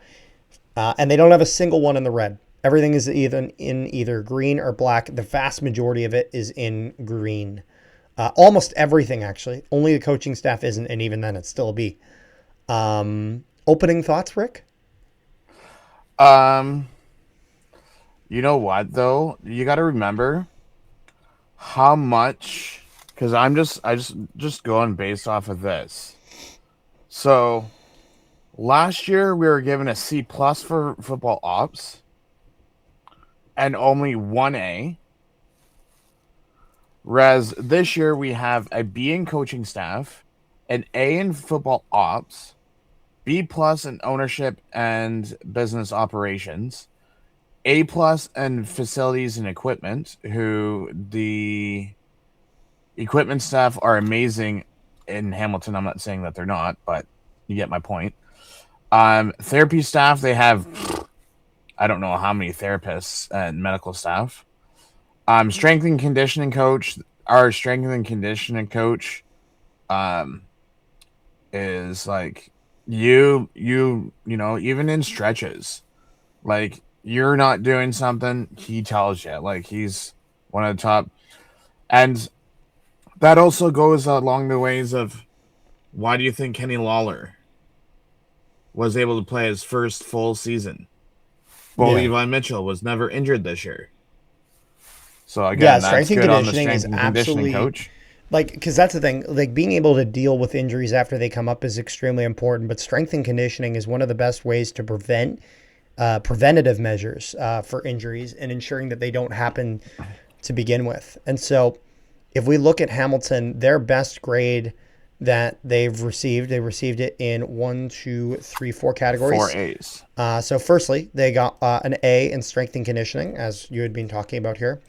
and they don't have a single one in the red. Everything is either green or black. The vast majority of it is in green. Almost everything, actually. Only the coaching staff isn't, and even then, it's still a B. Opening thoughts, Rick? You know what though? You got to remember how much, because I just going based off of this. So last year we were given a C plus for football ops, and only 1A. Whereas this year we have a B in coaching staff, an A in football ops, B plus in ownership and business operations, A plus in facilities and equipment, who the equipment staff are amazing in Hamilton. I'm not saying that they're not, but you get my point. Therapy staff, they have, I don't know how many therapists and medical staff. Strength and conditioning coach, our strength and conditioning coach, is like you know, even in stretches, like you're not doing something, he tells you, like he's one of the top. And that also goes along the ways of, why do you think Kenny Lawler was able to play his first full season? Well, Yeah. Levi Mitchell was never injured this year. So again, that's strength and good on the conditioning strength is and conditioning coach. because that's the thing. Like, being able to deal with injuries after they come up is extremely important. But strength and conditioning is one of the best ways to prevent preventative measures for injuries and ensuring that they don't happen to begin with. And so, if we look at Hamilton, their best grade that they received it in 1, 2, 3, 4 categories. 4 A's. So firstly, they got an A in strength and conditioning, as you had been talking about here.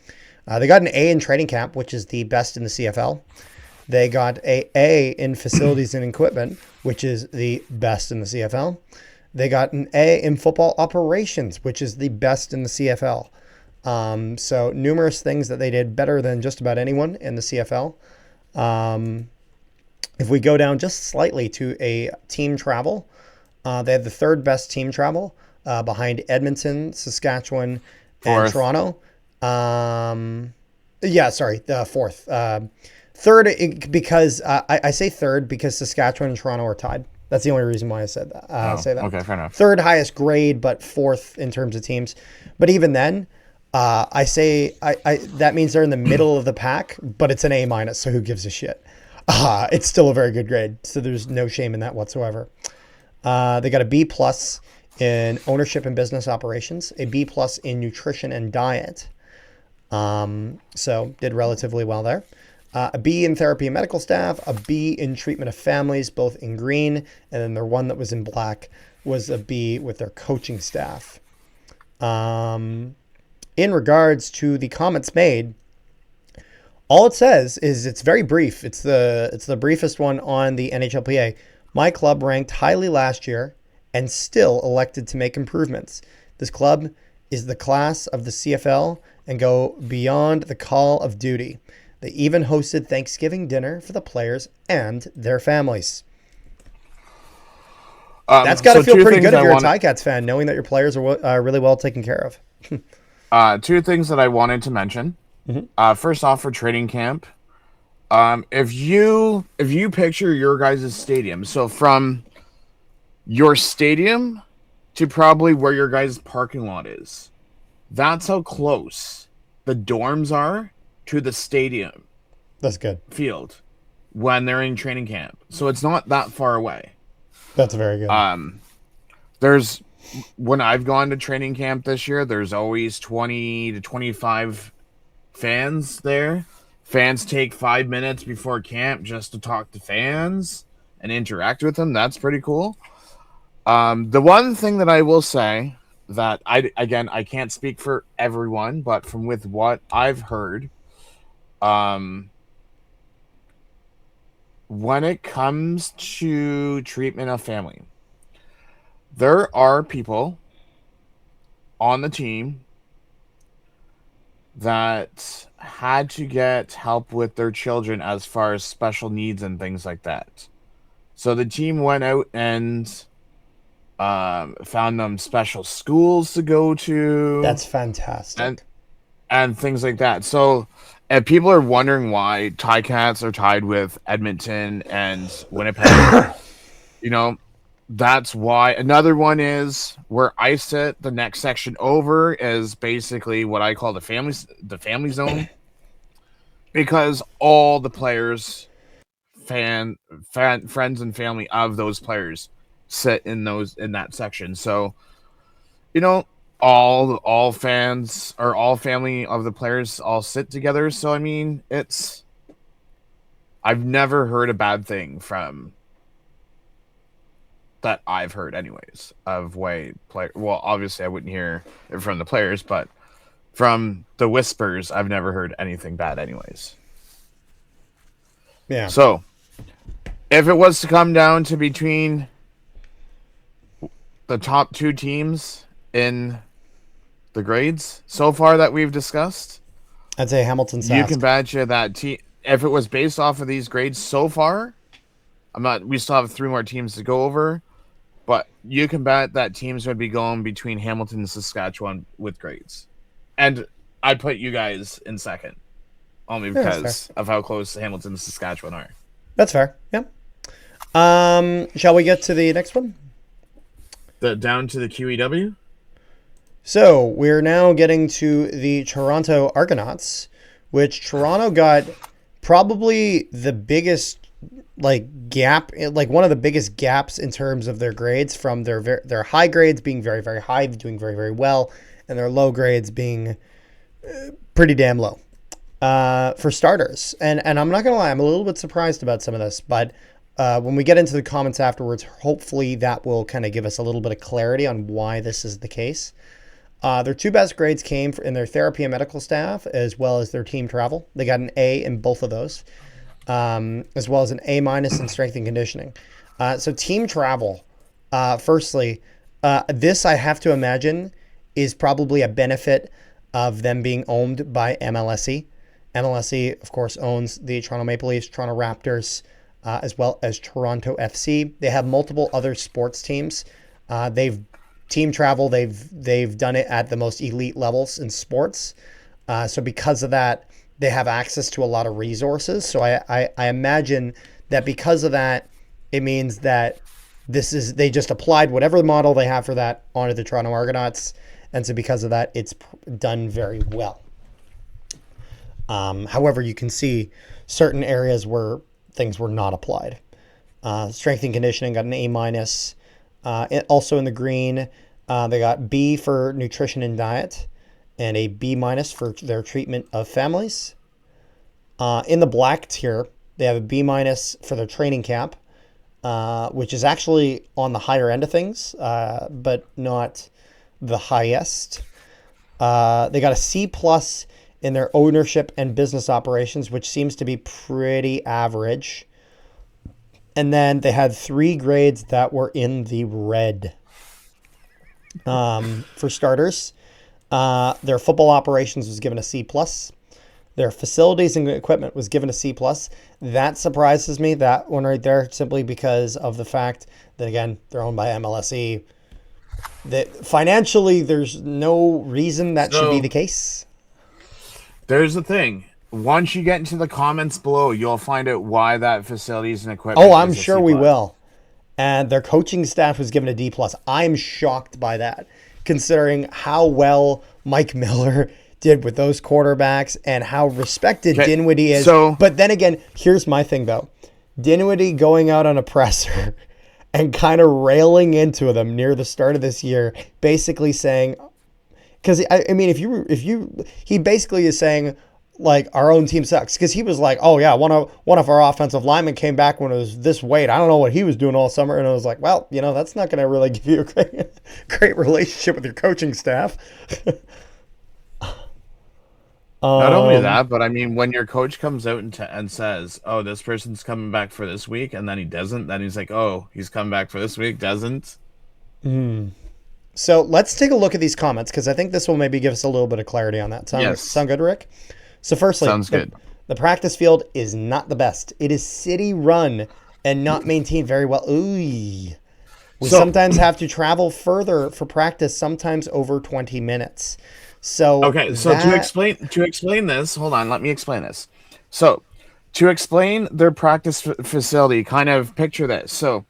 They got an A in training camp, which is the best in the CFL. They got A in facilities and equipment, which is the best in the CFL. They got an A in football operations, which is the best in the CFL. So numerous things that they did better than just about anyone in the CFL. If we go down just slightly to a team travel, they had the third best team travel behind Edmonton, Saskatchewan, and Fourth. Toronto. Yeah, sorry, the fourth. Third, because I say third because Saskatchewan and Toronto are tied. That's the only reason why I said that. Oh, Say that. okay, fair enough. Third highest grade, but fourth in terms of teams. But even then, I that means they're in the middle of the pack, but it's an A minus. So who gives a shit? It's still a very good grade. So there's no shame in that whatsoever. They got a B plus in ownership and business operations, a B plus in nutrition and diet. So did relatively well there. A B in therapy and medical staff, a B in treatment of families, both in green, and then their one that was in black was a B with their coaching staff. In regards to the comments made, all it says is it's very brief. It's the briefest one on the NHLPA. My club ranked highly last year and still elected to make improvements. This club is the class of the CFL and go beyond the call of duty. They even hosted Thanksgiving dinner for the players and their families. That's got to feel pretty good if you're a Ticats fan, knowing that your players are really well taken care of. Two things that I wanted to mention. Mm-hmm. First off, for training camp, if you picture your guys' stadium, so from your stadium to probably where your guys' parking lot is, that's how close the dorms are to the stadium. That's good. Field when they're in training camp. So it's not that far away. That's very good. There's when I've gone to training camp this year, there's always 20 to 25 fans there. Fans take 5 minutes before camp just to talk to fans and interact with them. That's pretty cool. The one thing that I will say that I can't speak for everyone, but from with what I've heard, when it comes to treatment of family, there are people on the team that had to get help with their children as far as special needs and things like that. So the team went out and found them special schools to go to. That's fantastic. And things like that. So if people are wondering why Ticats are tied with Edmonton and Winnipeg, that's why. Another one is where I sit. The next section over is basically what I call the family zone, because all the players, friends and family of those players sit in that section. So, all fans or all family of the players all sit together. So I mean, I've never heard a bad thing from. That I've heard anyways of way player. Well, obviously I wouldn't hear it from the players, but from the whispers, I've never heard anything bad anyways. Yeah. So if it was to come down to between the top two teams in the grades so far that we've discussed, I'd say Hamilton Sask. You can bet you that if it was based off of these grades so far, we still have 3 more teams to go over. But you can bet that teams would be going between Hamilton and Saskatchewan with grades. And I'd put you guys in second. Only because of how close Hamilton and Saskatchewan are. That's fair. Yeah. Shall we get to the next one? Down to the QEW? So we're now getting to the Toronto Argonauts, which Toronto got probably the biggest gap, one of the biggest gaps in terms of their grades, from their high grades being very, very high, doing very, very well, and their low grades being pretty damn low. For starters, and I'm not gonna lie, I'm a little bit surprised about some of this, but when we get into the comments afterwards, hopefully that will kind of give us a little bit of clarity on why this is the case. Their 2 best grades came in their therapy and medical staff, as well as their team travel. They got an A in both of those. As well as an A- in strength and conditioning. So team travel, firstly, this I have to imagine is probably a benefit of them being owned by MLSE. MLSE, of course, owns the Toronto Maple Leafs, Toronto Raptors, as well as Toronto FC. They have multiple other sports teams. They've team travel. They've done it at the most elite levels in sports. So because of that, they have access to a lot of resources. So I imagine that because of that, it means that they just applied whatever model they have for that onto the Toronto Argonauts, and so because of that, it's done very well. However, you can see certain areas where things were not applied. Strength and conditioning got an A minus. Also in the green, they got B for nutrition and diet, and a B minus for their treatment of families. In the black tier, they have a B minus for their training camp, which is actually on the higher end of things, but not the highest. They got a C plus in their ownership and business operations, which seems to be pretty average. And then they had 3 grades that were in the red. For starters, their football operations was given a C plus. Their facilities and equipment was given a C plus. That surprises me, that one right there, simply because of the fact that, again, they're owned by MLSE. That financially, there's no reason that should be the case. There's the thing. Once you get into the comments below, you'll find out why that facilities and equipment. Oh, I'm sure we will. And their coaching staff was given a D plus. I'm shocked by that, considering how well Mike Miller did with those quarterbacks and how respected Dinwiddie is. But then again, here's my thing though. Dinwiddie going out on a presser and kind of railing into them near the start of this year, basically saying, because I mean, he basically is saying, like, our own team sucks, because he was like, oh yeah, one of our offensive linemen came back when it was this weight. I don't know what he was doing all summer, and I was like, well, that's not going to really give you a great relationship with your coaching staff. Not only that, but I mean, when your coach comes out and says, oh, this person's coming back for this week, and then he doesn't, then he's like, oh, he's coming back for this week, doesn't. So let's take a look at these comments, because I think this will maybe give us a little bit of clarity on that. Sound good, Rick? So firstly, sounds good. The practice field is not the best. It is city run and not maintained very well. We sometimes have to travel further for practice, sometimes over 20 minutes. So okay, so to explain this, hold on, let me explain this. So to explain their practice facility, kind of picture this. So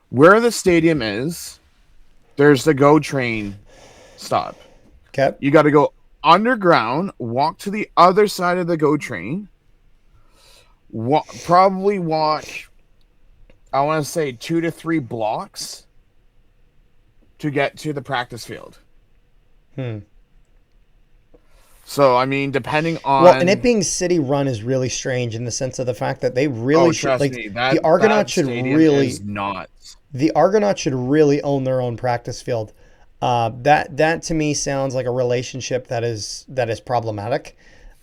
where the stadium is, there's the GO train stop. Okay. You got to go underground, walk to the other side of the GO train, probably walk, I want to say 2 to 3 blocks to get to the practice field. So, I mean, depending on... Well, and it being city run is really strange in the sense of the fact that they really should... Like, the Argonauts should really... not. The Argonauts should really own their own practice field. That to me sounds like a relationship that is problematic.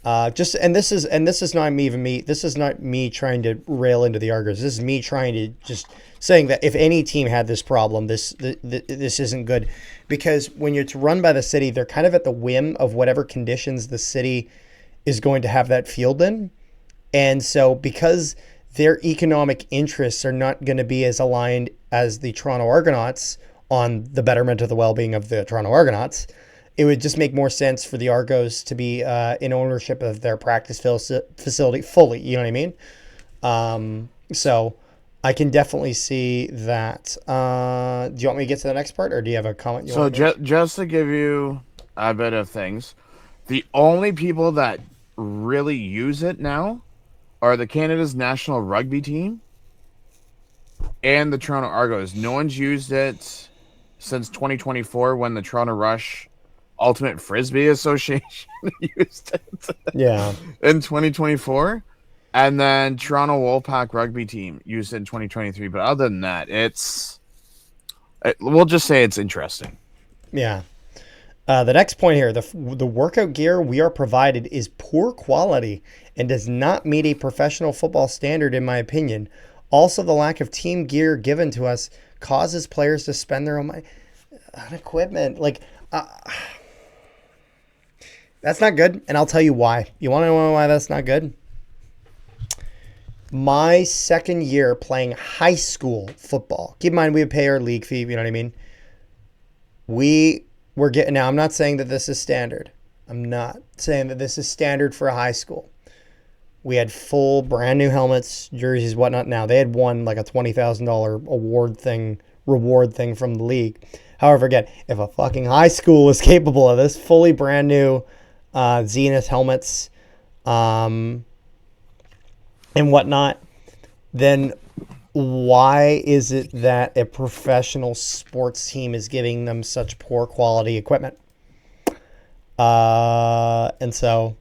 This is not me trying to rail into the Argos. This is me trying to just saying that if any team had this problem, this isn't good, because when it's run by the city, they're kind of at the whim of whatever conditions the city is going to have that field in, and so because their economic interests are not going to be as aligned as the Toronto Argonauts on the betterment of the well-being of the Toronto Argonauts, it would just make more sense for the Argos to be in ownership of their practice facility fully. You know what I mean? So I can definitely see that. Do you want me to get to the next part, or do you have a comment? Just to give you a bit of things, the only people that really use it now are the Canada's national rugby team and the Toronto Argos. No one's used it since 2024 when the Toronto Rush Ultimate Frisbee Association used it. Yeah. In 2024. And then Toronto Wolfpack Rugby Team used it in 2023. But other than that, we'll just say it's interesting. Yeah. The next point here, the workout gear we are provided is poor quality and does not meet a professional football standard, in my opinion. Also, the lack of team gear given to us causes players to spend their own money on equipment. That's not good, and I'll tell you why. You want to know why that's not good? My second year playing high school football. Keep in mind, we would pay our league fee. You know what I mean? We were getting. Now, I'm not saying that this is standard. I'm not saying that this is standard for a high school. We had full brand new helmets, jerseys, whatnot. Now they had won like a $20,000 reward thing from the league. However, again, if a fucking high school is capable of this, fully brand new Zenith helmets, and whatnot, then why is it that a professional sports team is giving them such poor quality equipment? And so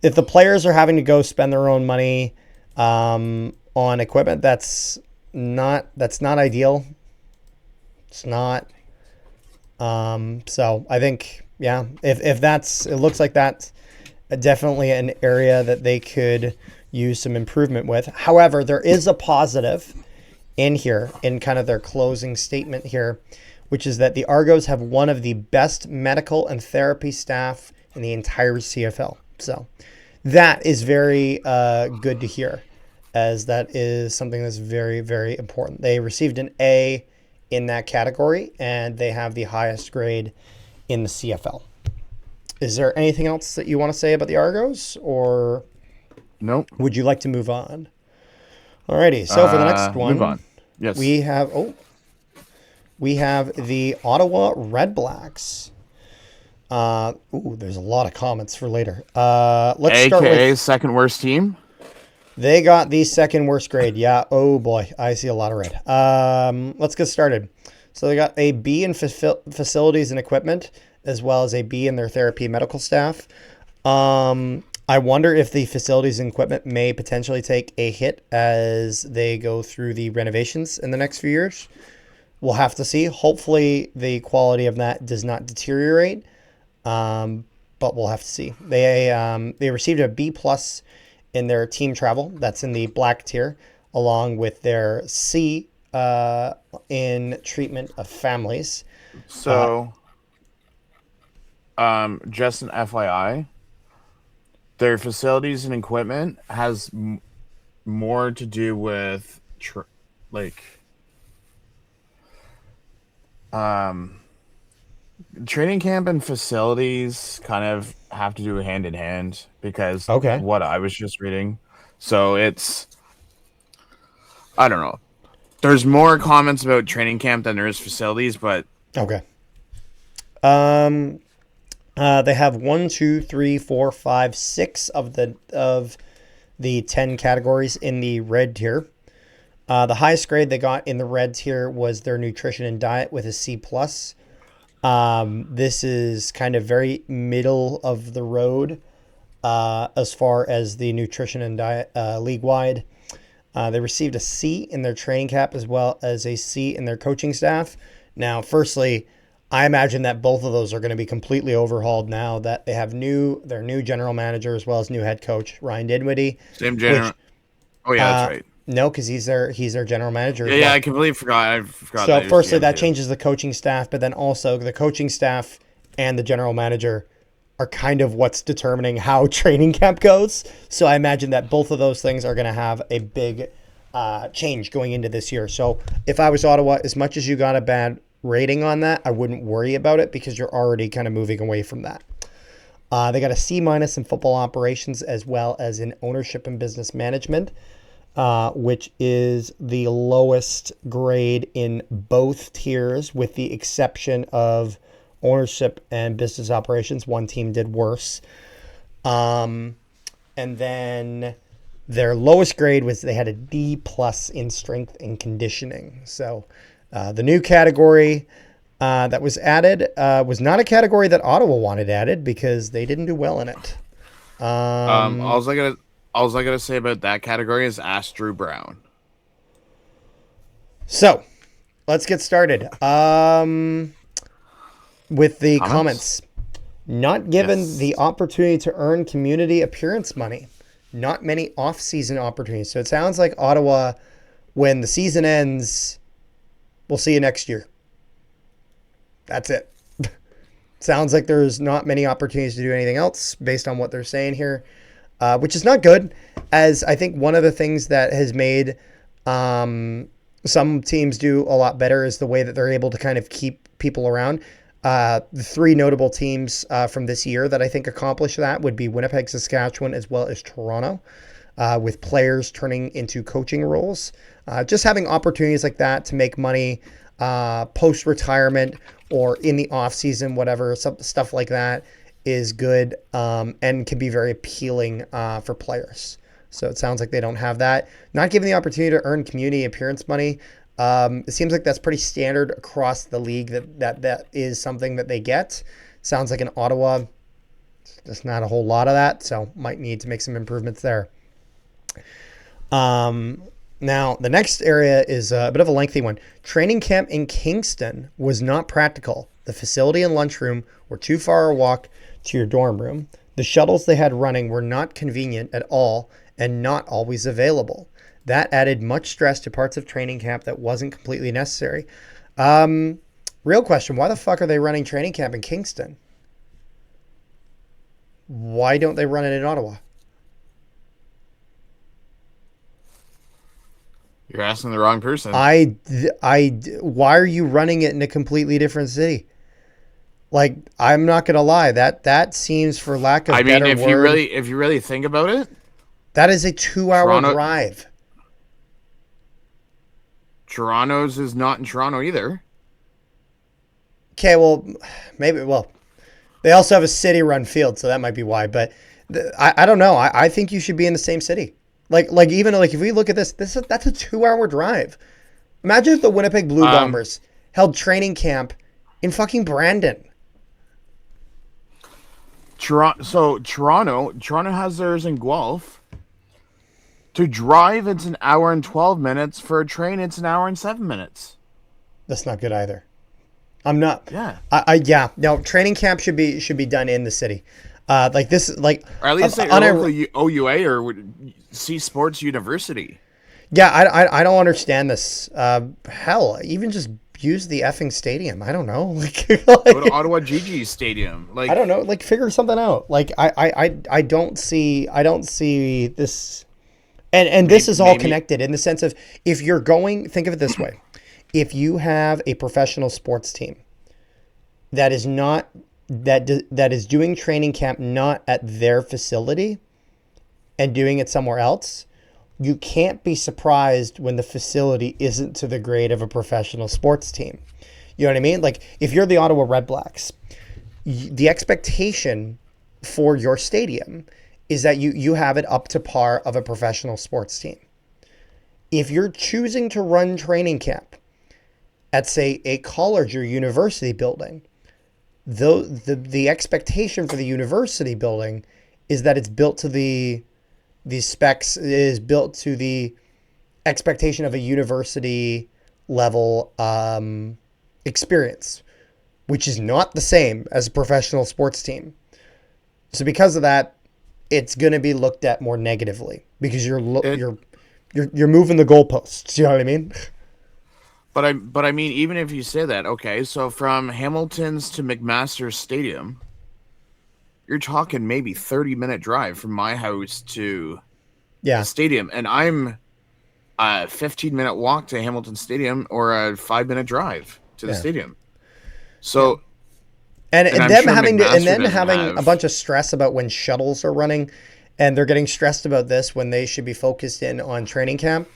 if the players are having to go spend their own money on equipment, that's not ideal. It's not. So I think, yeah, if that's, it looks like that's definitely an area that they could use some improvement with. However, there is a positive in here in kind of their closing statement here, which is that the Argos have one of the best medical and therapy staff in the entire CFL. So that is very good to hear, as that is something that's very, very important. They received an A in that category, and they have the highest grade in the CFL. Is there anything else that you want to say about the Argos, or Nope. would you like to move on? Alrighty, so for the next one, move on. Yes. we have the Ottawa Red Blacks. There's a lot of comments for later. Let's start with second worst team. They got the second worst grade. Yeah. Oh boy, I see a lot of red. Let's get started. So they got a B in facilities and equipment, as well as a B in their therapy medical staff. I wonder if the facilities and equipment may potentially take a hit as they go through the renovations in the next few years. We'll have to see. Hopefully the quality of that does not deteriorate. But we'll have to see. They received a B+ in their team travel. That's in the black tier, along with their C in treatment of families. So, just an FYI, their facilities and equipment has more to do with training camp and facilities kind of have to do hand in hand, because what I was just reading. So it's, I don't know. There's more comments about training camp than there is facilities, but okay. They have 1, 2, 3, 4, 5, 6 of the 10 categories in the red tier. The highest grade they got in the red tier was their nutrition and diet with a C+. This is kind of very middle of the road as far as the nutrition and diet league-wide. They received a C in their training cap, as well as a C in their coaching staff. Now, firstly, I imagine that both of those are going to be completely overhauled now that they have their new general manager, as well as new head coach, Ryan Dinwiddie. Same general. That's right. No, because he's their general manager. Yeah, I completely forgot. I forgot. So firstly, that changes the coaching staff, but then also the coaching staff and the general manager are kind of what's determining how training camp goes. So I imagine that both of those things are going to have a big change going into this year. So if I was Ottawa, as much as you got a bad rating on that, I wouldn't worry about it, because you're already kind of moving away from that. They got a C- in football operations, as well as in ownership and business management, which is the lowest grade in both tiers, with the exception of ownership and business operations. One team did worse. And then their lowest grade was they had a D+ in strength and conditioning. So the new category that was added was not a category that Ottawa wanted added, because they didn't do well in it. All I gotta say about that category is ask Drew Brown. So let's get started with the comments. Not given the opportunity to earn community appearance money. Not many off-season opportunities. So it sounds like Ottawa, when the season ends, we'll see you next year. That's it. Sounds like there's not many opportunities to do anything else based on what they're saying here. which is not good. As I think one of the things that has made some teams do a lot better is the way that they're able to kind of keep people around. The three notable teams from this year that I think accomplish that would be Winnipeg, Saskatchewan, as well as Toronto, with players turning into coaching roles. Just having opportunities like that to make money post-retirement or in the off-season, whatever, stuff like that is good and can be very appealing for players. So it sounds like they don't have that. Not given the opportunity to earn community appearance money. It seems like that's pretty standard across the league that is something that they get. Sounds like in Ottawa, there's not a whole lot of that, so might need to make some improvements there. Now, the next area is a bit of a lengthy one. Training camp in Kingston was not practical. The facility and lunchroom were too far a walk to your dorm room. The shuttles they had running were not convenient at all and not always available. That added much stress to parts of training camp that wasn't completely necessary. Real question, why the fuck are they running training camp in Kingston? Why don't they run it in Ottawa? You're asking the wrong person. Why are you running it in a completely different city? Like, I'm not gonna lie, that seems, for lack of better word, if you really think about it, that is a 2-hour drive. Toronto's is not in Toronto either. Okay, well, maybe. Well, they also have a city-run field, so that might be why. But I don't know. I think you should be in the same city. Like even like if we look at that's a 2-hour drive. Imagine if the Winnipeg Blue Bombers held training camp in fucking Brandon. Toronto has theirs in Guelph. To drive, it's an hour and 12 minutes. For a train, it's an hour and 7 minutes. That's not good either. I'm not. Yeah. Yeah. No, training camp should be done in the city. Like this, like, or at least on a OUA or C Sports University. Yeah, I don't understand this. Hell, even just use the effing stadium. I don't know. Go to Ottawa GG Stadium. Like, I don't know. Like, figure something out. Like, I don't see this. And this is all connected in the sense of, if you're going, think of it this way. If you have a professional sports team that is not, that is doing training camp not at their facility and doing it somewhere else, you can't be surprised when the facility isn't to the grade of a professional sports team. You know what I mean? Like, if you're the Ottawa Red Blacks, the expectation for your stadium is that you have it up to par of a professional sports team. If you're choosing to run training camp at, say, a college or university building, the expectation for the university building is that it's built to the specs, is built to the expectation of a university level experience, which is not the same as a professional sports team. So because of that, it's going to be looked at more negatively because you're moving the goalposts. You know what I mean? But I mean, even if you say that, okay, so from Hamilton's to McMaster Stadium, you're talking maybe 30-minute drive from my house to the stadium, and I'm a 15-minute walk to Hamilton Stadium or a 5-minute drive to the stadium. So. And them having a bunch of stress about when shuttles are running, and they're getting stressed about this when they should be focused in on training camp.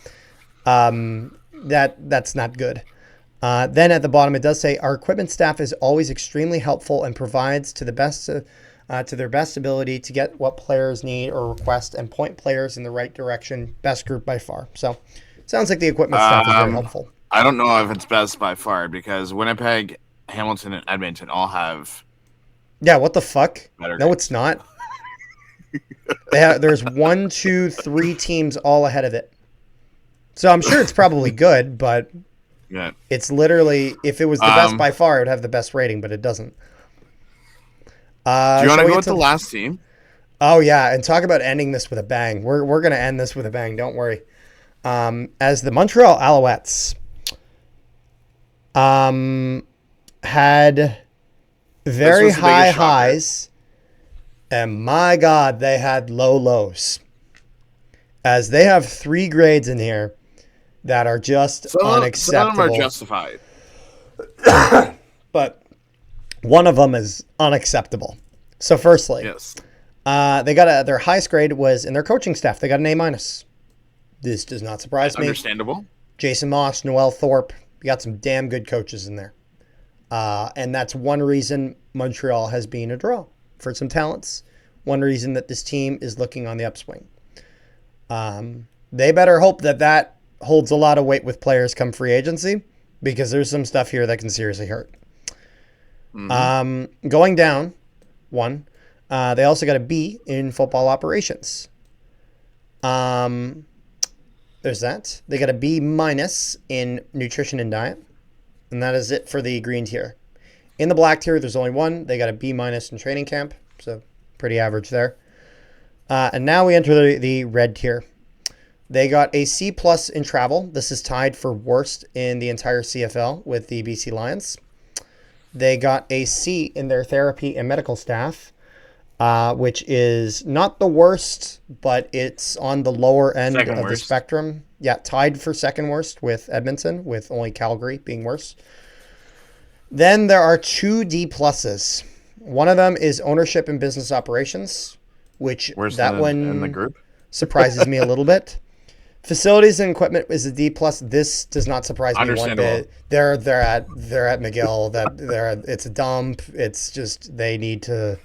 That's not good. Then at the bottom it does say, our equipment staff is always extremely helpful and provides to their best ability to get what players need or request and point players in the right direction. Best group by far. So sounds like the equipment staff is very helpful. I don't know if it's best by far because Winnipeg, Hamilton, and Edmonton all have. Yeah, what the fuck? No, it's not. There's 1, 2, 3 teams all ahead of it. So I'm sure it's probably good, but it's literally, if it was the best by far, it would have the best rating, but it doesn't. Do you want to go with the last team? Oh, yeah, and talk about ending this with a bang. We're going to end this with a bang, don't worry. As the Montreal Alouettes had very high highs And my God, they had low lows. As they have 3 grades in here that are just Some of them are unacceptable. justified. But one of them is unacceptable. So, firstly, Yes. they got their highest grade was in their coaching staff. They got an A minus. This does not surprise me. Understandable. Jason Moss, Noel Thorpe, you got some damn good coaches in there. And that's one reason Montreal has been a draw for some talents. One reason that this team is looking on the upswing. They better hope that that holds a lot of weight with players come free agency, because there's some stuff here that can seriously hurt. Going down one, they also got a B in football operations. There's that. They got a B minus in nutrition and diet. And that is it for the green tier. In the black tier, there's only one. They got a B minus in training camp. So pretty average there. And now we enter the red tier. They got a C plus in travel. This is tied for worst in the entire CFL with the BC Lions. They got a C in their therapy and medical staff, which is not the worst, but it's on the lower end of the spectrum. Yeah, tied for second worst with Edmonton, with only Calgary being worse. Then there are 2 D pluses. One of them is ownership and business operations, which Worse that than one in the group surprises me a little bit. Facilities and equipment is a D plus. This does not surprise me one bit. They're at McGill. It's a dump. It's just they need to.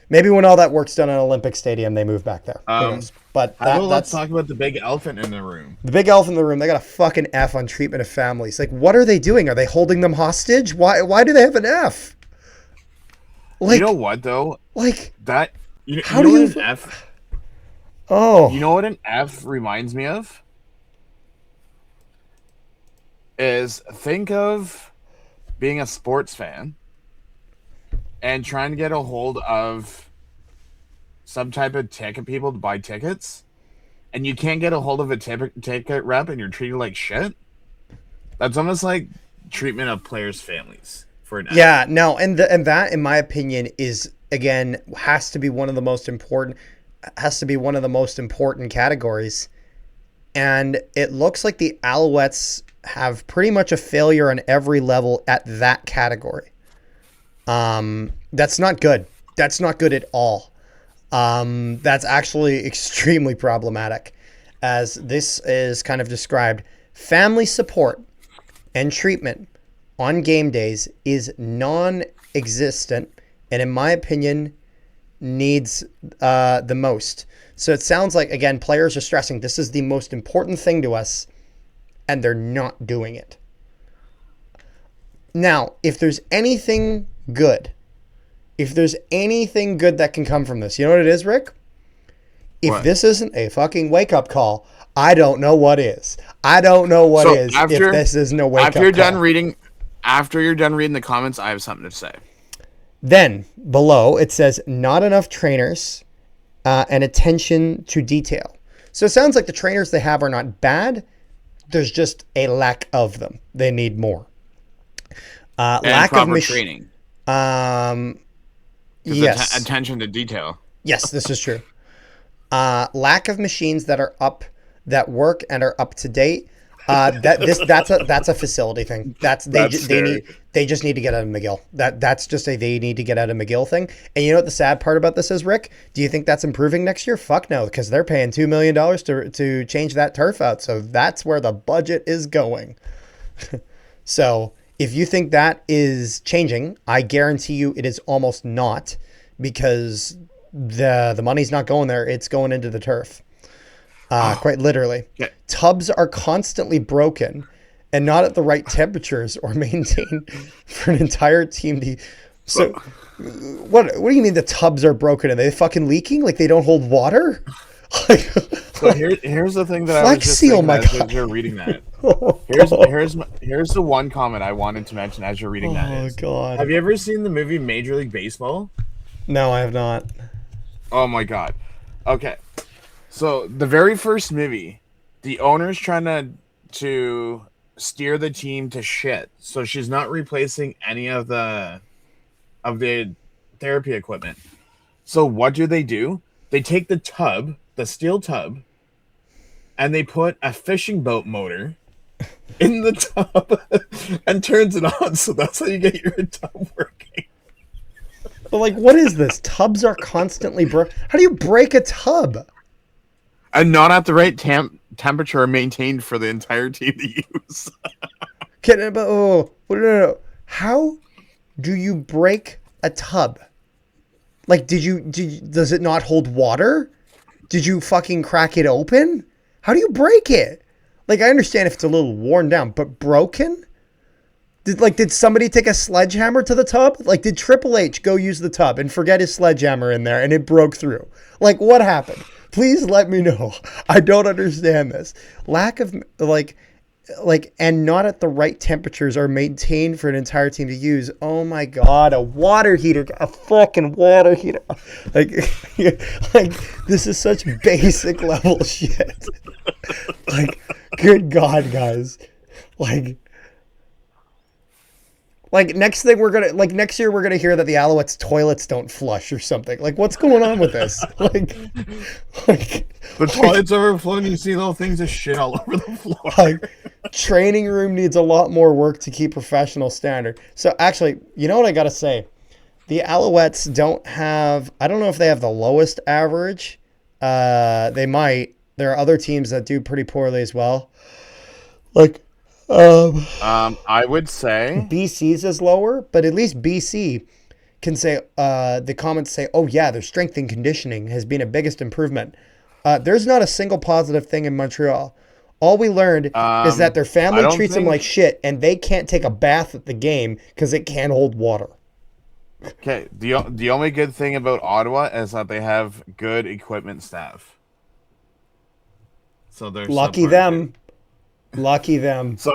Maybe when all that work's done at Olympic Stadium, they move back there. Who knows? But let's talk about the big elephant in the room. The big elephant in the room. They got a fucking F on treatment of families. Like, what are they doing? Are they holding them hostage? Why do they have an F? Like, you know what though? Like that. How do you? An F? Oh. You know what an F reminds me of? Is think of being a sports fan and trying to get a hold of some type of ticket people to buy tickets, and you can't get a hold of a ticket rep, and you're treated like shit. That's almost like treatment of players' families for an F. Yeah, no, and that, in my opinion, is again has to be one of the most important categories. And it looks like the Alouettes have pretty much a failure on every level at that category. That's not good. That's not good at all. That's actually extremely problematic, as this is kind of described. Family support and treatment on game days is non-existent, and in my opinion, needs the most. So it sounds like, again, players are stressing this is the most important thing to us, and they're not doing it. Now, if there's anything good that can come from this, you know what it is, Rick? If this isn't a fucking wake-up call, I don't know what is. I don't know what is if this isn't a wake-up call. After you're done reading the comments, I have something to say. Then, below, it says, not enough trainers and attention to detail. So it sounds like the trainers they have are not bad. There's just a lack of them. They need more. Lack of training. Yes. Attention to detail. Yes, this is true. Lack of machines that are up, that work and are up to date. That's a facility thing. They just need to get out of McGill. That's just they need to get out of McGill thing. And you know what the sad part about this is, Rick? Do you think that's improving next year? Fuck no, because they're paying $2 million to change that turf out. So that's where the budget is going. So if you think that is changing, I guarantee you it is almost not, because the money's not going there. It's going into the turf. Quite literally. Yeah. Tubs are constantly broken and not at the right temperatures or maintained for an entire team. So what do you mean the tubs are broken? Are they fucking leaking? Like they don't hold water? So here's the thing that I was just thinking as you're reading that. Here's the one comment I wanted to mention as you're reading that. Oh, God. Have you ever seen the movie Major League Baseball? No, I have not. Oh, my God. Okay. So the very first movie, the owner's trying to steer the team to shit. So she's not replacing any of the therapy equipment. So what do? They take the tub, the steel tub, and they put a fishing boat motor in the tub and turns it on. So that's how you get your tub working. But like, what is this? Tubs are constantly broke. How do you break a tub? And not at the right temperature maintained for the entire team to use. No. How do you break a tub? Like, does it not hold water? Did you fucking crack it open? How do you break it? Like, I understand if it's a little worn down, but broken? Did somebody take a sledgehammer to the tub? Like, did Triple H go use the tub and forget his sledgehammer in there and it broke through? Like, what happened? Please let me know. I don't understand this. Lack of, and not at the right temperatures are maintained for an entire team to use. Oh my God, a water heater, a fucking water heater. Like, like this is such basic level shit. Like, good God, guys. Like next year we're gonna hear that the Alouettes toilets don't flush or something. Like, what's going on with this? The toilets overflowing. You see little things of shit all over the floor. Like, training room needs a lot more work to keep professional standard. So actually, you know what I gotta say? The Alouettes don't have. I don't know if they have the lowest average. They might. There are other teams that do pretty poorly as well. Like. I would say BC's is lower, but at least BC can say, the comments say, oh yeah, their strength and conditioning has been a biggest improvement. There's not a single positive thing in Montreal. All we learned is that their family treats them like shit and they can't take a bath at the game because it can't hold water. Okay, the only good thing about Ottawa is that they have good equipment staff. So they're lucky them. Lucky them. So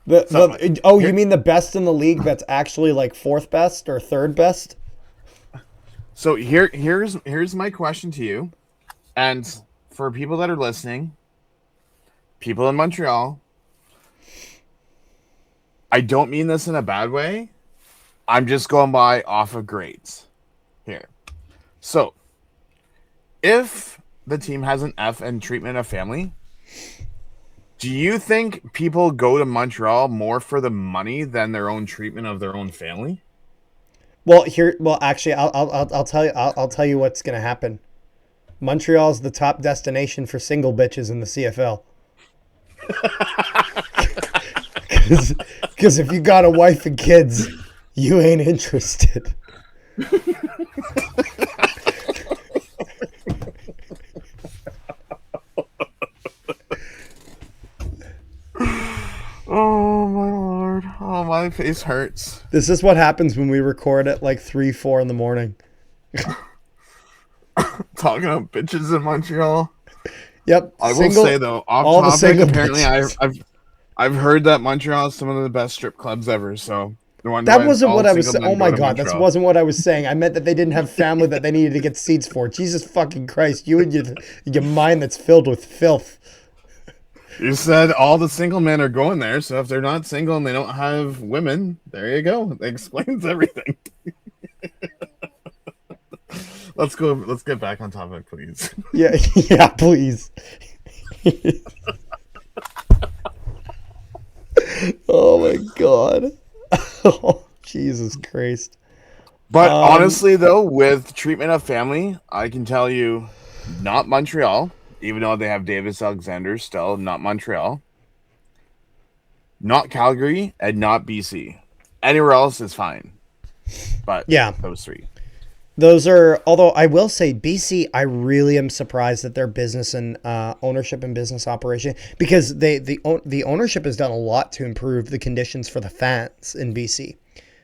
you mean the best in the league that's actually like fourth best or third best? So here's my question to you. And for people that are listening, people in Montreal, I don't mean this in a bad way. I'm just going by off of grades here. So if the team has an F in treatment of family, do you think people go to Montreal more for the money than their own treatment of their own family? Well, actually, I'll tell you. I'll tell you what's going to happen. Montreal is the top destination for single bitches in the CFL. Because if you got a wife and kids, you ain't interested. Oh my Lord. Oh, my face hurts. This is what happens when we record at like 3-4 in the morning. Talking about bitches in Montreal. Yep. I will say though, off topic, apparently I've heard that Montreal is some of the best strip clubs ever, so that wasn't what I was saying. Oh my God, that wasn't what I was saying. I meant that they didn't have family that they needed to get seats for. Jesus fucking Christ, you and your mind that's filled with filth. You said all the single men are going there, so if they're not single and they don't have women, there you go. That explains everything. Let's go. Let's get back on topic, please. Yeah, please. Oh my God. Oh, Jesus Christ. But honestly, though, with treatment of family, I can tell you, not Montreal, even though they have Davis Alexander still, not Montreal, not Calgary, and not BC. Anywhere else is fine. But yeah, those three. Those are, although I will say BC, I really am surprised at their business and ownership and business operation, because the ownership has done a lot to improve the conditions for the fans in BC.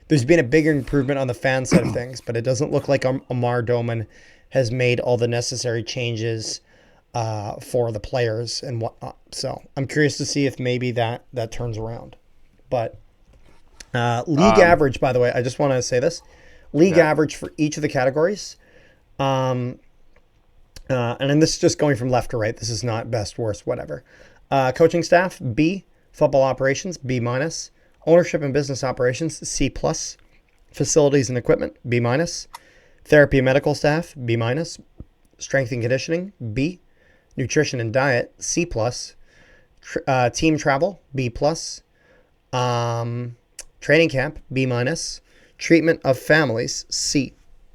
There's been a bigger improvement on the fan side of things, but it doesn't look like Amar Doman has made all the necessary changes for the players and whatnot. So I'm curious to see if maybe that turns around. But league average, by the way, I just want to say this. League average for each of the categories. And then this is just going from left to right. This is not best, worst, whatever. Coaching staff, B. Football operations, B-. Ownership and business operations, C+. Facilities and equipment, B-. Therapy and medical staff, B minus. Strength and conditioning, B. Nutrition and diet, C plus. Team travel, B plus. Training camp, B minus. Treatment of families, C.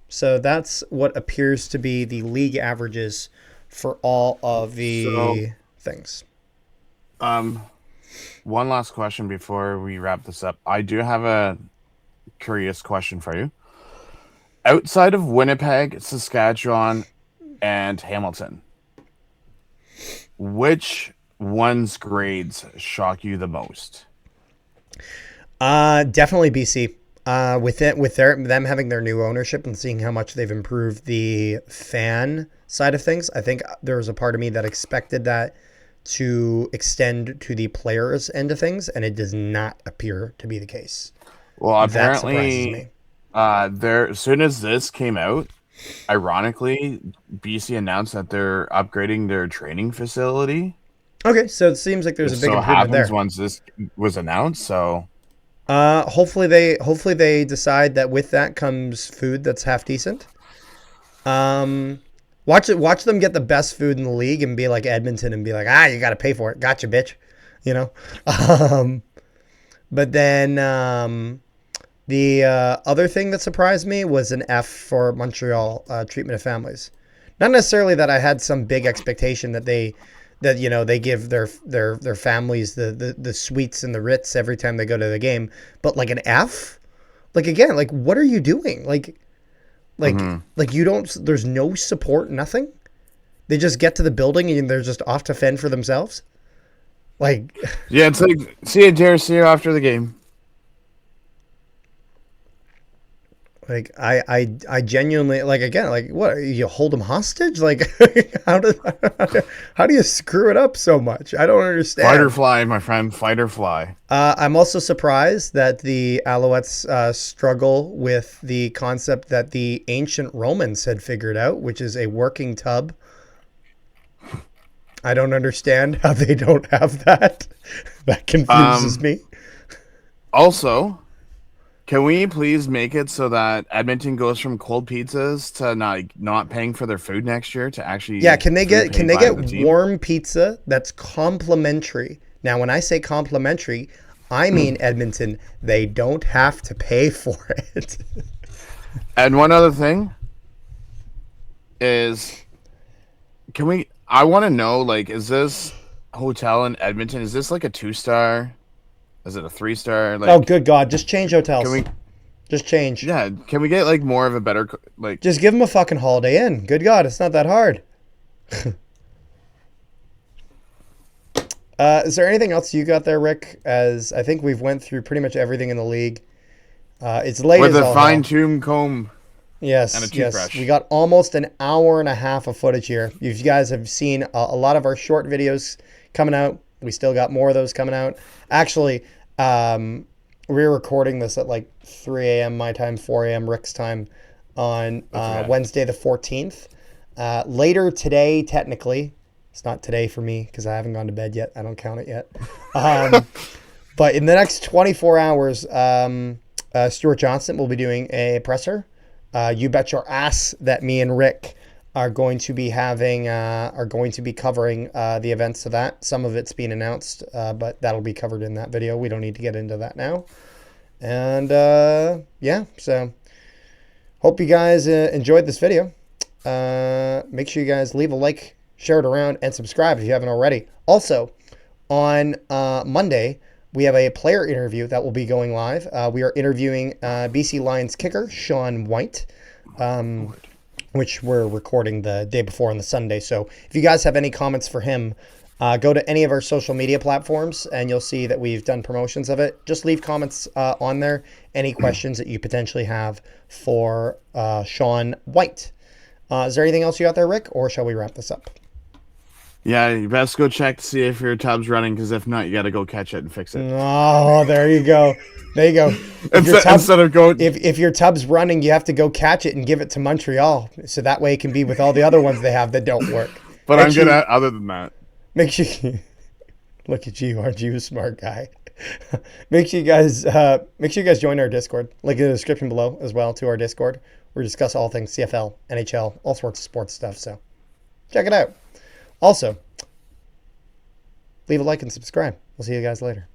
So that's what appears to be the league averages for all of So, the things. um, one last question before we wrap this up. I do have a curious question for you. Outside of Winnipeg, Saskatchewan, and Hamilton, which one's grades shock you the most? Definitely BC. With them having their new ownership and seeing how much they've improved the fan side of things, I think there was a part of me that expected that to extend to the players' end of things, and it does not appear to be the case. Well, That surprises me. apparently, there as soon as this came out, ironically, BC announced that they're upgrading their training facility. Okay, so it seems like there's It a big so improvement happens there. once this was announced. So, Hopefully they decide that with that comes food that's half decent. Um, watch them get the best food in the league and be like Edmonton and be like, you got to pay for it. Gotcha, bitch. You know. Um, but then the other thing that surprised me was an F for Montreal treatment of families. Not necessarily that I had some big expectation that they give their families the sweets and the Ritz every time they go to the game, but like an F, like again, like what are you doing? Like you don't. There's no support, nothing. They just get to the building and they're just off to fend for themselves. Like yeah, it's like see you, dear. See you after the game. Like I genuinely like again like what you hold them hostage like how do how do you screw it up so much? I don't Fight or understand. fly, my friend. Fight or fly. I'm also surprised that the Alouettes struggle with the concept that the ancient Romans had figured out, which is a working tub. I don't understand how they don't have that. That confuses Um. me. Also, can we please make it so that Edmonton goes from cold pizzas to not paying for their food next year to Yeah, actually can they food get can paid they by get the team? warm pizza that's complimentary? Now, when I say complimentary, I mean Edmonton. They don't have to pay for it. And one other thing is, can we? I want to know, like, is this hotel in Edmonton? Is this like a 2 star? Is it a 3 star? Oh, Like, good God! Just change can hotels. we? Just change. Yeah, can we get like more of a better like? Just give them a fucking Holiday Inn. Good God, it's not that hard. Is there anything else you got there, Rick? As I think we've went through pretty much everything in the league. It's late With as a all fine hell. tuned comb and a Yes, yes. We toothbrush. got almost an hour and a half of footage here. You guys have seen a lot of our short videos coming out. We still got more of those coming out. Actually, we're recording this at like 3 a.m. my time, 4 a.m. Rick's time on That's okay. Wednesday the 14th. Later today, technically, it's not today for me because I haven't gone to bed yet. I don't count it yet. Um, but in the next 24 hours, Stuart Johnson will be doing a presser. You bet your ass that me and Rick are going to be covering the events of that. Some of it's being announced, but that'll be covered in that video. We don't need to get into that now. And yeah, so hope you guys enjoyed this video. Make sure you guys leave a like, share it around, and subscribe if you haven't already. Also, on Monday, we have a player interview that will be going live. We are interviewing BC Lions kicker Sean White, which we're recording the day before on the Sunday. So if you guys have any comments for him, go to any of our social media platforms and you'll see that we've done promotions of it. Just leave comments on there. Any questions that you potentially have for Sean White. Is there anything else you got there, Rick, or shall we wrap this up? Yeah, you best go check to see if your tub's running, because if not, you got to go catch it and fix it. Oh, there you go. There you go. If your tub, Instead of going, if your tub's running, you have to go catch it and give it to Montreal, so that way it can be with all the other ones they have that don't work. but Make I'm sure, good at other than that. make sure. Look at you, aren't you a smart guy? Make sure you guys join our Discord. Link in the description below as well to our Discord, We discuss all things CFL, NHL, all sorts of sports stuff. So check it out. Also, leave a like and subscribe. We'll see you guys later.